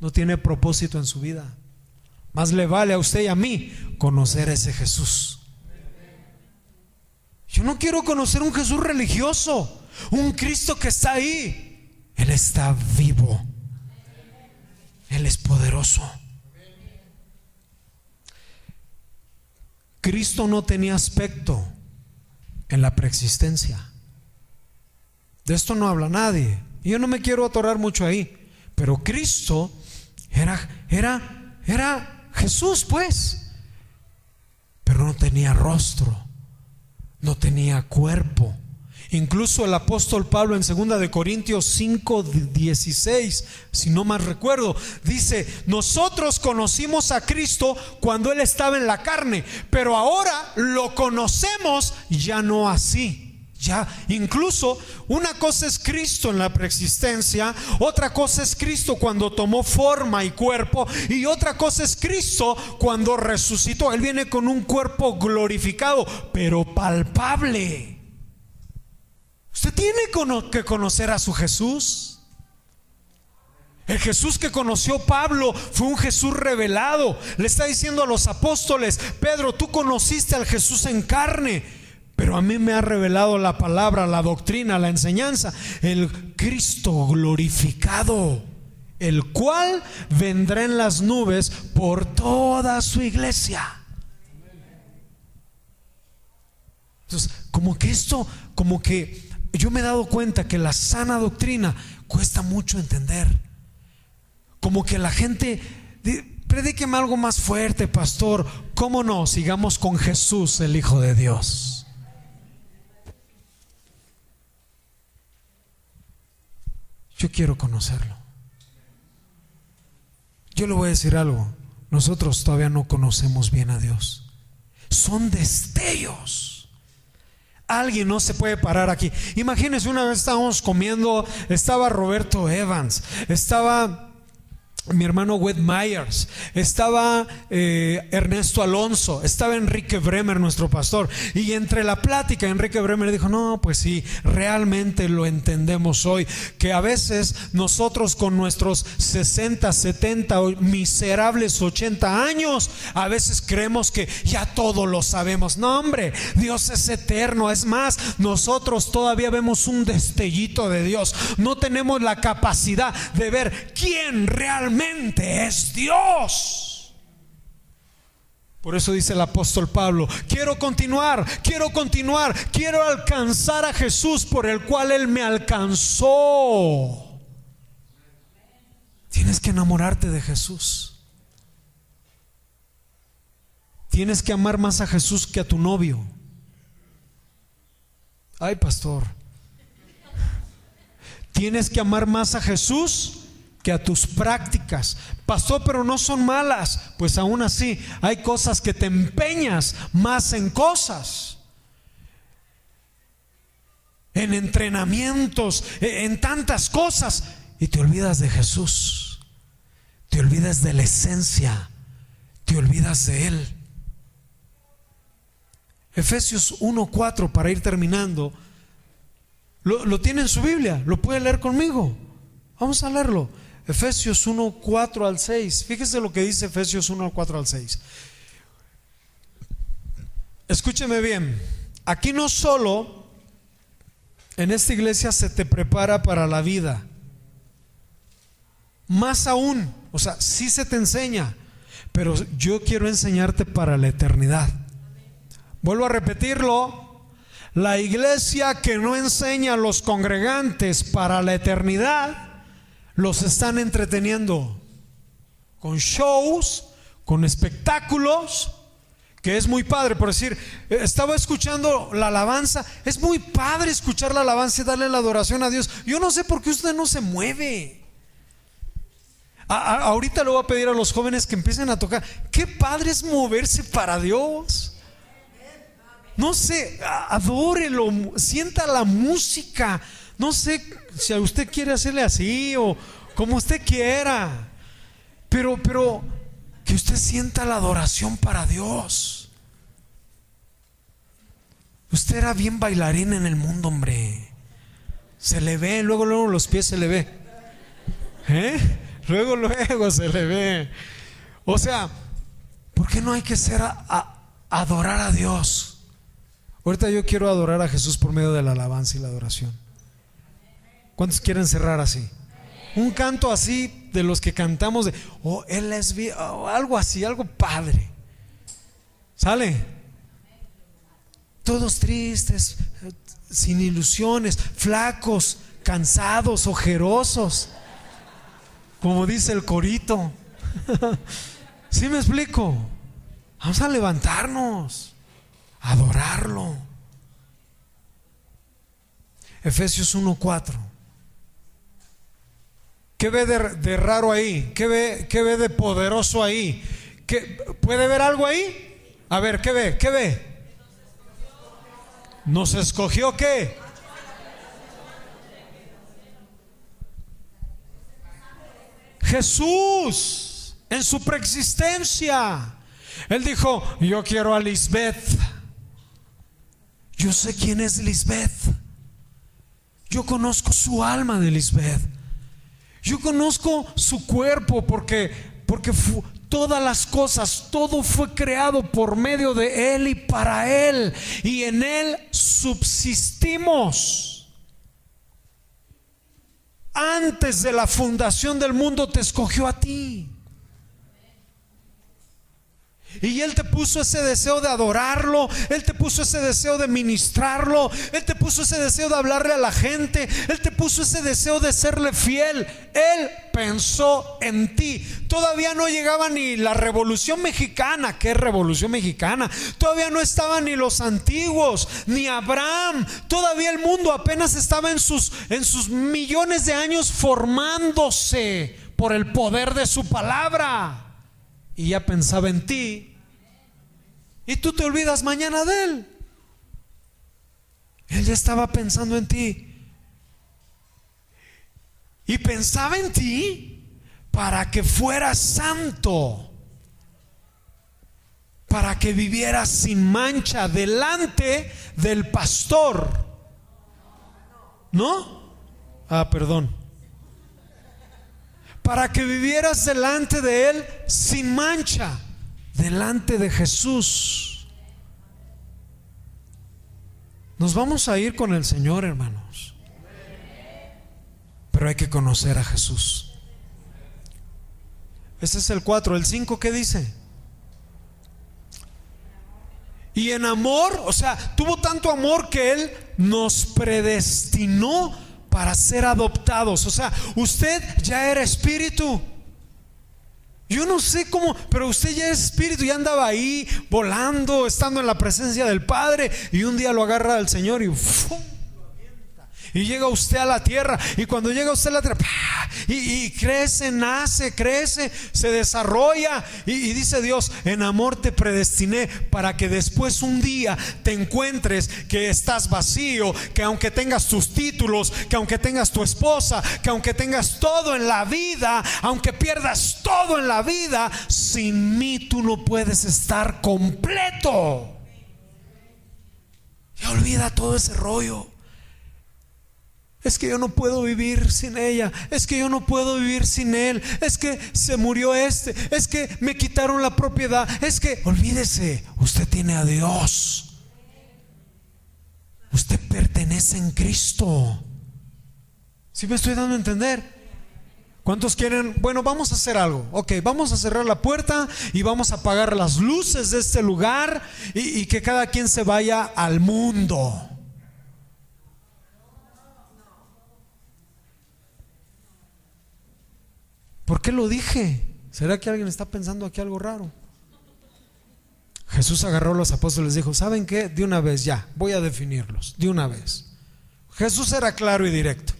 no tiene propósito en su vida. Más le vale a usted y a mí conocer a ese Jesús. Yo no quiero conocer un Jesús religioso, un Cristo que está ahí. Él está vivo. Él es poderoso. Cristo no tenía aspecto en la preexistencia. De esto no habla nadie. Y yo no me quiero atorar mucho ahí. Pero Cristo era Jesús, pues. Pero no tenía rostro, no tenía cuerpo. Incluso el apóstol Pablo en 2 de Corintios 5:16, si no mal recuerdo, dice, nosotros conocimos a Cristo cuando Él estaba en la carne, pero ahora lo conocemos ya no así. Ya, incluso una cosa es Cristo en la preexistencia, otra cosa es Cristo cuando tomó forma y cuerpo, y otra cosa es Cristo cuando resucitó. Él viene con un cuerpo glorificado, pero palpable. Usted tiene que conocer a su Jesús. El Jesús que conoció Pablo fue un Jesús revelado. Le está diciendo a los apóstoles, Pedro, tú conociste al Jesús en carne, pero a mí me ha revelado la palabra, la doctrina, la enseñanza, el Cristo glorificado, el cual vendrá en las nubes por toda su iglesia. Entonces, como que yo me he dado cuenta que la sana doctrina cuesta mucho entender. Como que la gente, predíqueme algo más fuerte, pastor. ¿Cómo no? Sigamos con Jesús, el Hijo de Dios. Yo quiero conocerlo. Yo le voy a decir algo. Nosotros todavía no conocemos bien a Dios. Son destellos. Alguien no se puede parar aquí. Imagínense, una vez estábamos comiendo, estaba Roberto Evans, estaba mi hermano Wade Myers, estaba Ernesto Alonso, estaba Enrique Bremer, nuestro pastor. Y entre la plática, Enrique Bremer dijo, no, pues sí, realmente lo entendemos hoy, que a veces nosotros con nuestros 60, 70, miserables 80 años, a veces creemos que ya todo lo sabemos. No, hombre, Dios es eterno. Es más, nosotros todavía vemos un destellito de Dios. No tenemos la capacidad de ver quién realmente es Dios. Por eso dice el apóstol Pablo, quiero continuar, quiero alcanzar a Jesús por el cual Él me alcanzó. Tienes que enamorarte de Jesús. tienes que amar más a Jesús que a tu novio. Ay, pastor. Tienes que amar más a Jesús que a tus prácticas. Pastor, pero no son malas. Pues aún así hay cosas que te empeñas más en cosas, en entrenamientos, en tantas cosas, y te olvidas de Jesús, te olvidas de la esencia, te olvidas de Él. Efesios 1:4, para ir terminando. Lo tiene en su Biblia, lo puede leer conmigo. Vamos a leerlo. Efesios 1:4 al 6. Fíjese lo que dice Efesios 1:4 al 6. Escúcheme bien. Aquí no solo en esta iglesia se te prepara para la vida, más aún, o sea, sí se te enseña, pero yo quiero enseñarte para la eternidad. Vuelvo a repetirlo. La iglesia que no enseña a los congregantes para la eternidad, los están entreteniendo con shows, con espectáculos, que es muy padre. Por decir, estaba escuchando la alabanza. Es muy padre escuchar la alabanza y darle la adoración a Dios. Yo no sé por qué usted no se mueve. Ahorita le voy a pedir a los jóvenes que empiecen a tocar. Qué padre es moverse para Dios. No sé, adórelo, sienta la música. No sé si a usted quiere hacerle así o como usted quiera, pero que usted sienta la adoración para Dios. Usted era bien bailarín en el mundo, hombre. Se le ve, luego los pies se le ve. Luego se le ve. O sea, ¿por qué no hay que ser adorar a Dios? Ahorita yo quiero adorar a Jesús por medio de la alabanza y la adoración. ¿Cuántos quieren cerrar así? Un canto así de los que cantamos de Él es bien, algo así, algo padre. ¿Sale? Todos tristes, sin ilusiones, flacos, cansados, ojerosos, como dice el corito. ¿Sí me explico? Vamos a levantarnos, adorarlo. Efesios 1:4. ¿Qué ve de raro ahí? ¿Qué ve de poderoso ahí? ¿Puede ver algo ahí? A ver, ¿qué ve? ¿Qué ve? ¿Nos escogió qué? Jesús, en su preexistencia. Él dijo: yo quiero a Lisbeth. Yo sé quién es Lisbeth. Yo conozco su alma de Lisbeth. Yo conozco su cuerpo porque todas las cosas, todo fue creado por medio de Él y para Él, y en Él subsistimos. Antes de la fundación del mundo te escogió a ti. Y Él te puso ese deseo de adorarlo. Él te puso ese deseo de ministrarlo. Él te puso ese deseo de hablarle a la gente. Él te puso ese deseo de serle fiel. Él pensó en ti. Todavía no llegaba ni la Revolución Mexicana. ¿Qué Revolución Mexicana? Todavía no estaban ni los antiguos, ni Abraham. Todavía el mundo apenas estaba en sus millones de años formándose por el poder de su palabra. Y ya pensaba en ti, y tú te olvidas mañana de Él. Él ya estaba pensando en ti, y pensaba en ti para que fueras santo, para que vivieras sin mancha delante del pastor. ¿No? Perdón. Para que vivieras delante de Él sin mancha, delante de Jesús. Nos vamos a ir con el Señor, hermanos, pero hay que conocer a Jesús. Ese es el 4. El 5, ¿qué dice? Y en amor, o sea, tuvo tanto amor que Él nos predestinó para ser adoptados. O sea, usted ya era espíritu. Yo no sé cómo, pero usted ya es espíritu, ya andaba ahí volando, estando en la presencia del Padre, y un día lo agarra el Señor y ¡fum! Y llega usted a la tierra, y cuando llega usted a la tierra, y crece, nace, crece, se desarrolla, y dice Dios: en amor te predestiné para que después un día te encuentres que estás vacío, que aunque tengas tus títulos, que aunque tengas tu esposa, que aunque tengas todo en la vida, aunque pierdas todo en la vida, sin mí tú no puedes estar completo. Y olvida todo ese rollo. Es que yo no puedo vivir sin ella. Es que yo no puedo vivir sin él. Es que se murió este. Es que me quitaron la propiedad. Es que, olvídese, usted tiene a Dios. Usted pertenece en Cristo. ¿Sí me estoy dando a entender? ¿Cuántos quieren? Bueno, vamos a hacer algo. Ok, vamos a cerrar la puerta y vamos a apagar las luces de este lugar, y que cada quien se vaya al mundo. ¿Por qué lo dije? ¿Será que alguien está pensando aquí algo raro? Jesús agarró a los apóstoles y dijo: ¿saben qué? De una vez ya, voy a definirlos, de una vez. Jesús era claro y directo.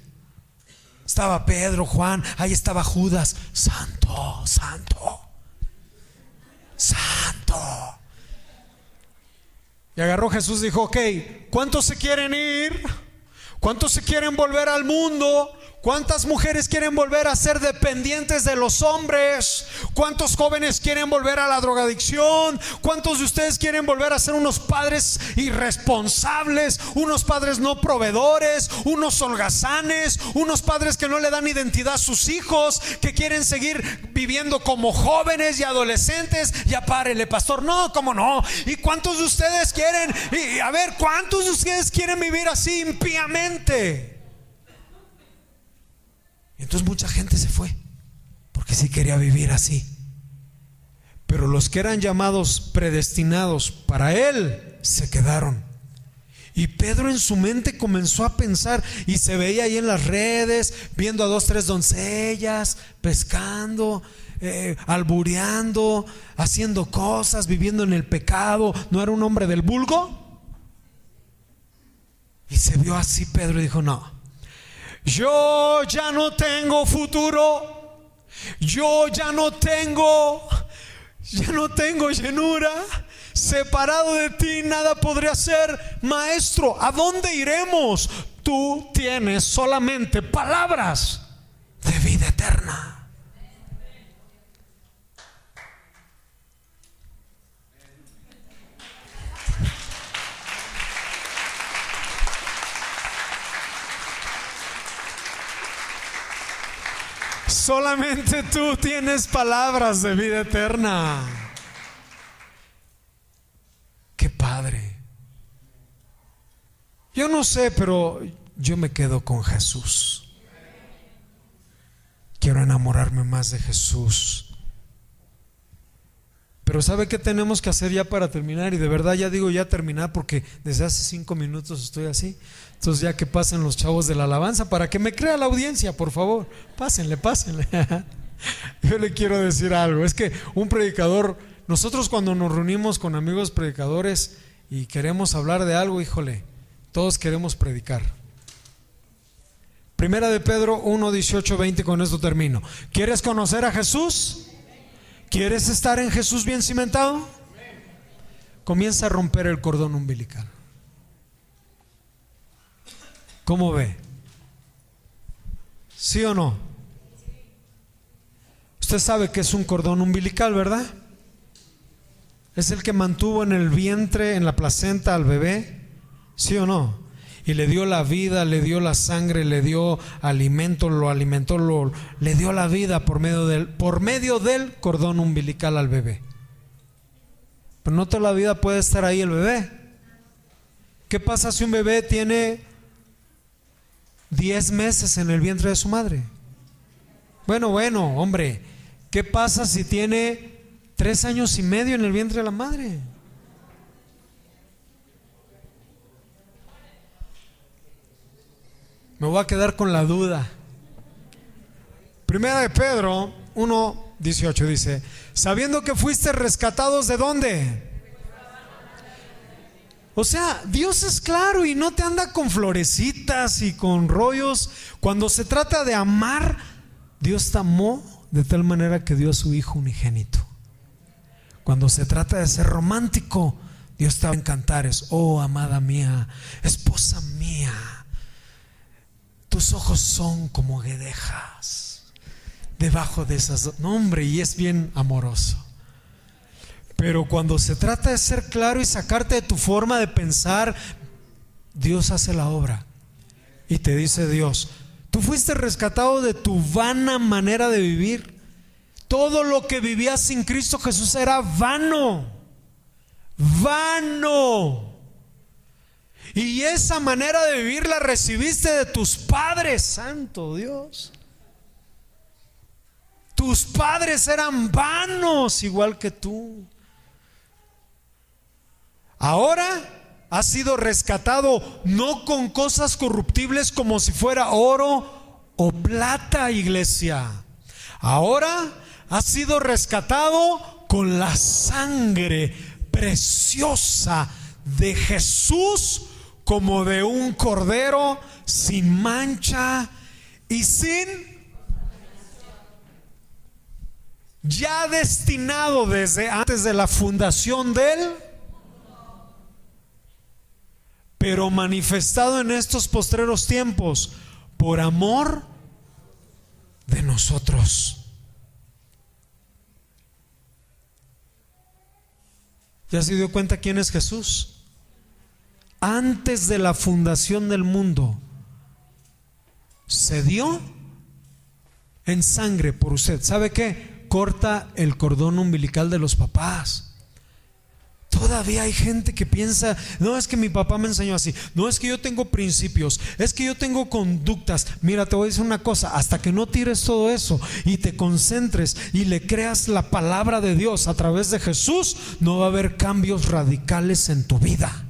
Estaba Pedro, Juan, ahí estaba Judas. Santo, santo, santo. Y agarró Jesús y dijo: ok, ¿cuántos se quieren ir? ¿Cuántos se quieren volver al mundo? ¿Cuántas mujeres quieren volver a ser dependientes de los hombres? ¿Cuántos jóvenes quieren volver a la drogadicción? ¿Cuántos de ustedes quieren volver a ser unos padres irresponsables? Unos padres no proveedores, unos holgazanes, unos padres que no le dan identidad a sus hijos, que quieren seguir viviendo como jóvenes y adolescentes. Ya párele, pastor. No, ¿cómo no? ¿Y cuántos de ustedes quieren? Y a ver, ¿cuántos de ustedes quieren vivir así impíamente? Entonces mucha gente se fue, porque sí quería vivir así. Pero los que eran llamados, predestinados para él, se quedaron. Y Pedro en su mente comenzó a pensar, y se veía ahí en las redes, viendo a 2, 3 doncellas, pescando, albureando, haciendo cosas, viviendo en el pecado. ¿No era un hombre del vulgo? Y se vio así Pedro y dijo: no, yo ya no tengo futuro. Yo ya no tengo llenura. Separado de ti nada podré hacer. Maestro, ¿a dónde iremos? Tú tienes solamente palabras de vida eterna. Solamente tú tienes palabras de vida eterna. Qué padre. Yo no sé, pero yo me quedo con Jesús. Quiero enamorarme más de Jesús. Pero ¿sabe qué tenemos que hacer ya para terminar? Y de verdad ya digo ya terminar, porque desde hace 5 minutos estoy así. Entonces ya que pasen los chavos de la alabanza, para que me crea la audiencia, por favor. Pásenle. Yo le quiero decir algo. Es que un predicador, nosotros cuando nos reunimos con amigos predicadores y queremos hablar de algo, híjole, todos queremos predicar. Primera de Pedro 1, 18, 20, con esto termino. ¿Quieres conocer a Jesús? ¿Quieres estar en Jesús bien cimentado? Comienza a romper el cordón umbilical. ¿Cómo ve? ¿Sí o no? Usted sabe que es un cordón umbilical, ¿verdad? Es el que mantuvo en el vientre, en la placenta al bebé. ¿Sí o no? Y le dio la vida, le dio la sangre, le dio alimento, lo alimentó, le dio la vida por medio del cordón umbilical al bebé. Pero no toda la vida puede estar ahí el bebé. ¿Qué pasa si un bebé tiene 10 meses en el vientre de su madre? Bueno, hombre, ¿qué pasa si tiene 3 años y medio en el vientre de la madre? Me voy a quedar con la duda. Primera de Pedro 1, 18 dice: sabiendo que fuiste rescatados ¿de dónde? O sea, Dios es claro y no te anda con florecitas y con rollos. Cuando se trata de amar, Dios te amó de tal manera que dio a su Hijo unigénito. Cuando se trata de ser romántico, Dios te va a encantar. Es: oh, amada mía, esposa mía, tus ojos son como guedejas debajo de esas. No, hombre, y es bien amoroso. Pero cuando se trata de ser claro y sacarte de tu forma de pensar, Dios hace la obra. Y te dice Dios: tú fuiste rescatado de tu vana manera de vivir. Todo lo que vivías sin Cristo Jesús era vano. Vano. Y esa manera de vivir la recibiste de tus padres. Santo Dios. Tus padres eran vanos igual que tú. Ahora has sido rescatado no con cosas corruptibles como si fuera oro o plata, iglesia. Ahora has sido rescatado con la sangre preciosa de Jesús, como de un cordero sin mancha y sin, ya destinado desde antes de la fundación del, pero manifestado en estos postreros tiempos por amor de nosotros. ¿Ya se dio cuenta quién es Jesús? Antes de la fundación del mundo se dio en sangre por usted. ¿Sabe qué? Corta el cordón umbilical de los papás. Todavía hay gente que piensa: no, es que mi papá me enseñó así, no, es que yo tengo principios, es que yo tengo conductas. Mira, te voy a decir una cosa: hasta que no tires todo eso y te concentres y le creas la palabra de Dios a través de Jesús, no va a haber cambios radicales en tu vida.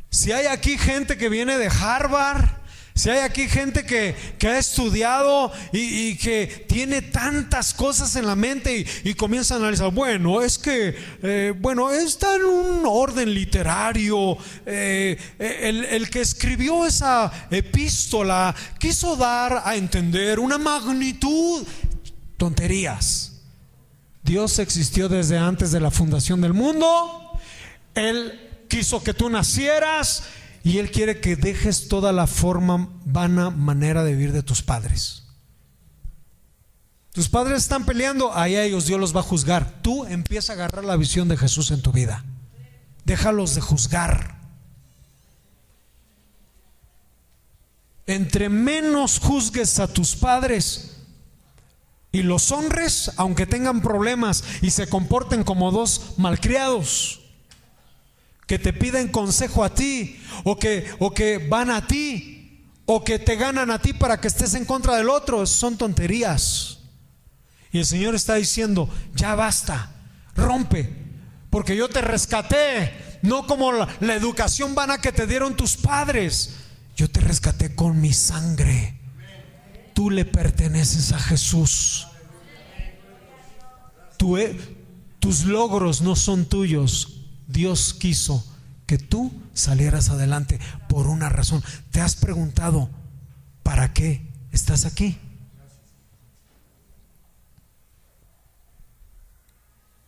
Si hay aquí gente que viene de Harvard, si hay aquí gente que ha estudiado y que tiene tantas cosas en la mente y comienza a analizar: bueno, es que está en un orden literario, el que escribió esa epístola quiso dar a entender una magnitud. Tonterías. Dios existió desde antes de la fundación del mundo. Él quiso que tú nacieras y Él quiere que dejes toda la forma vana manera de vivir de tus padres. Tus padres están peleando, ahí a ellos Dios los va a juzgar. Tú empieza a agarrar la visión de Jesús en tu vida. Déjalos de juzgar. Entre menos juzgues a tus padres y los honres, aunque tengan problemas y se comporten como dos malcriados, que te piden consejo a ti, o que van a ti, o que te ganan a ti para que estés en contra del otro, son tonterías. Y el Señor está diciendo: ya basta, rompe, porque yo te rescaté, no como la educación vana que te dieron tus padres. Yo te rescaté con mi sangre. Tú le perteneces a Jesús. Tus logros no son tuyos. Dios quiso que tú salieras adelante por una razón. ¿Te has preguntado para qué estás aquí?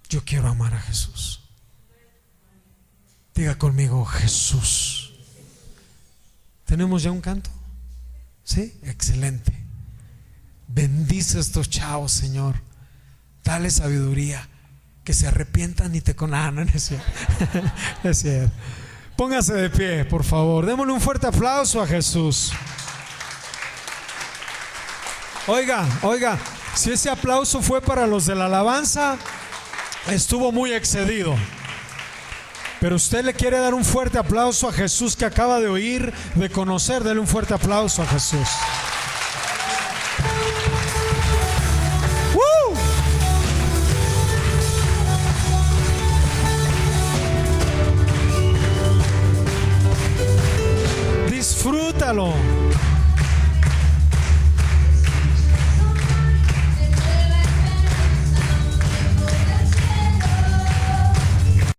Yo quiero amar a Jesús. Diga conmigo: Jesús. ¿Tenemos ya un canto? ¿Sí? Excelente. Bendice a estos chavos, Señor. Dale sabiduría, que se arrepientan y te no es cierto. Es cierto. Póngase de pie, por favor. Démosle un fuerte aplauso a Jesús. Oiga, si ese aplauso fue para los de la alabanza, estuvo muy excedido. Pero usted le quiere dar un fuerte aplauso a Jesús que acaba de oír, de conocer. Dele un fuerte aplauso a Jesús. Disfrútalo.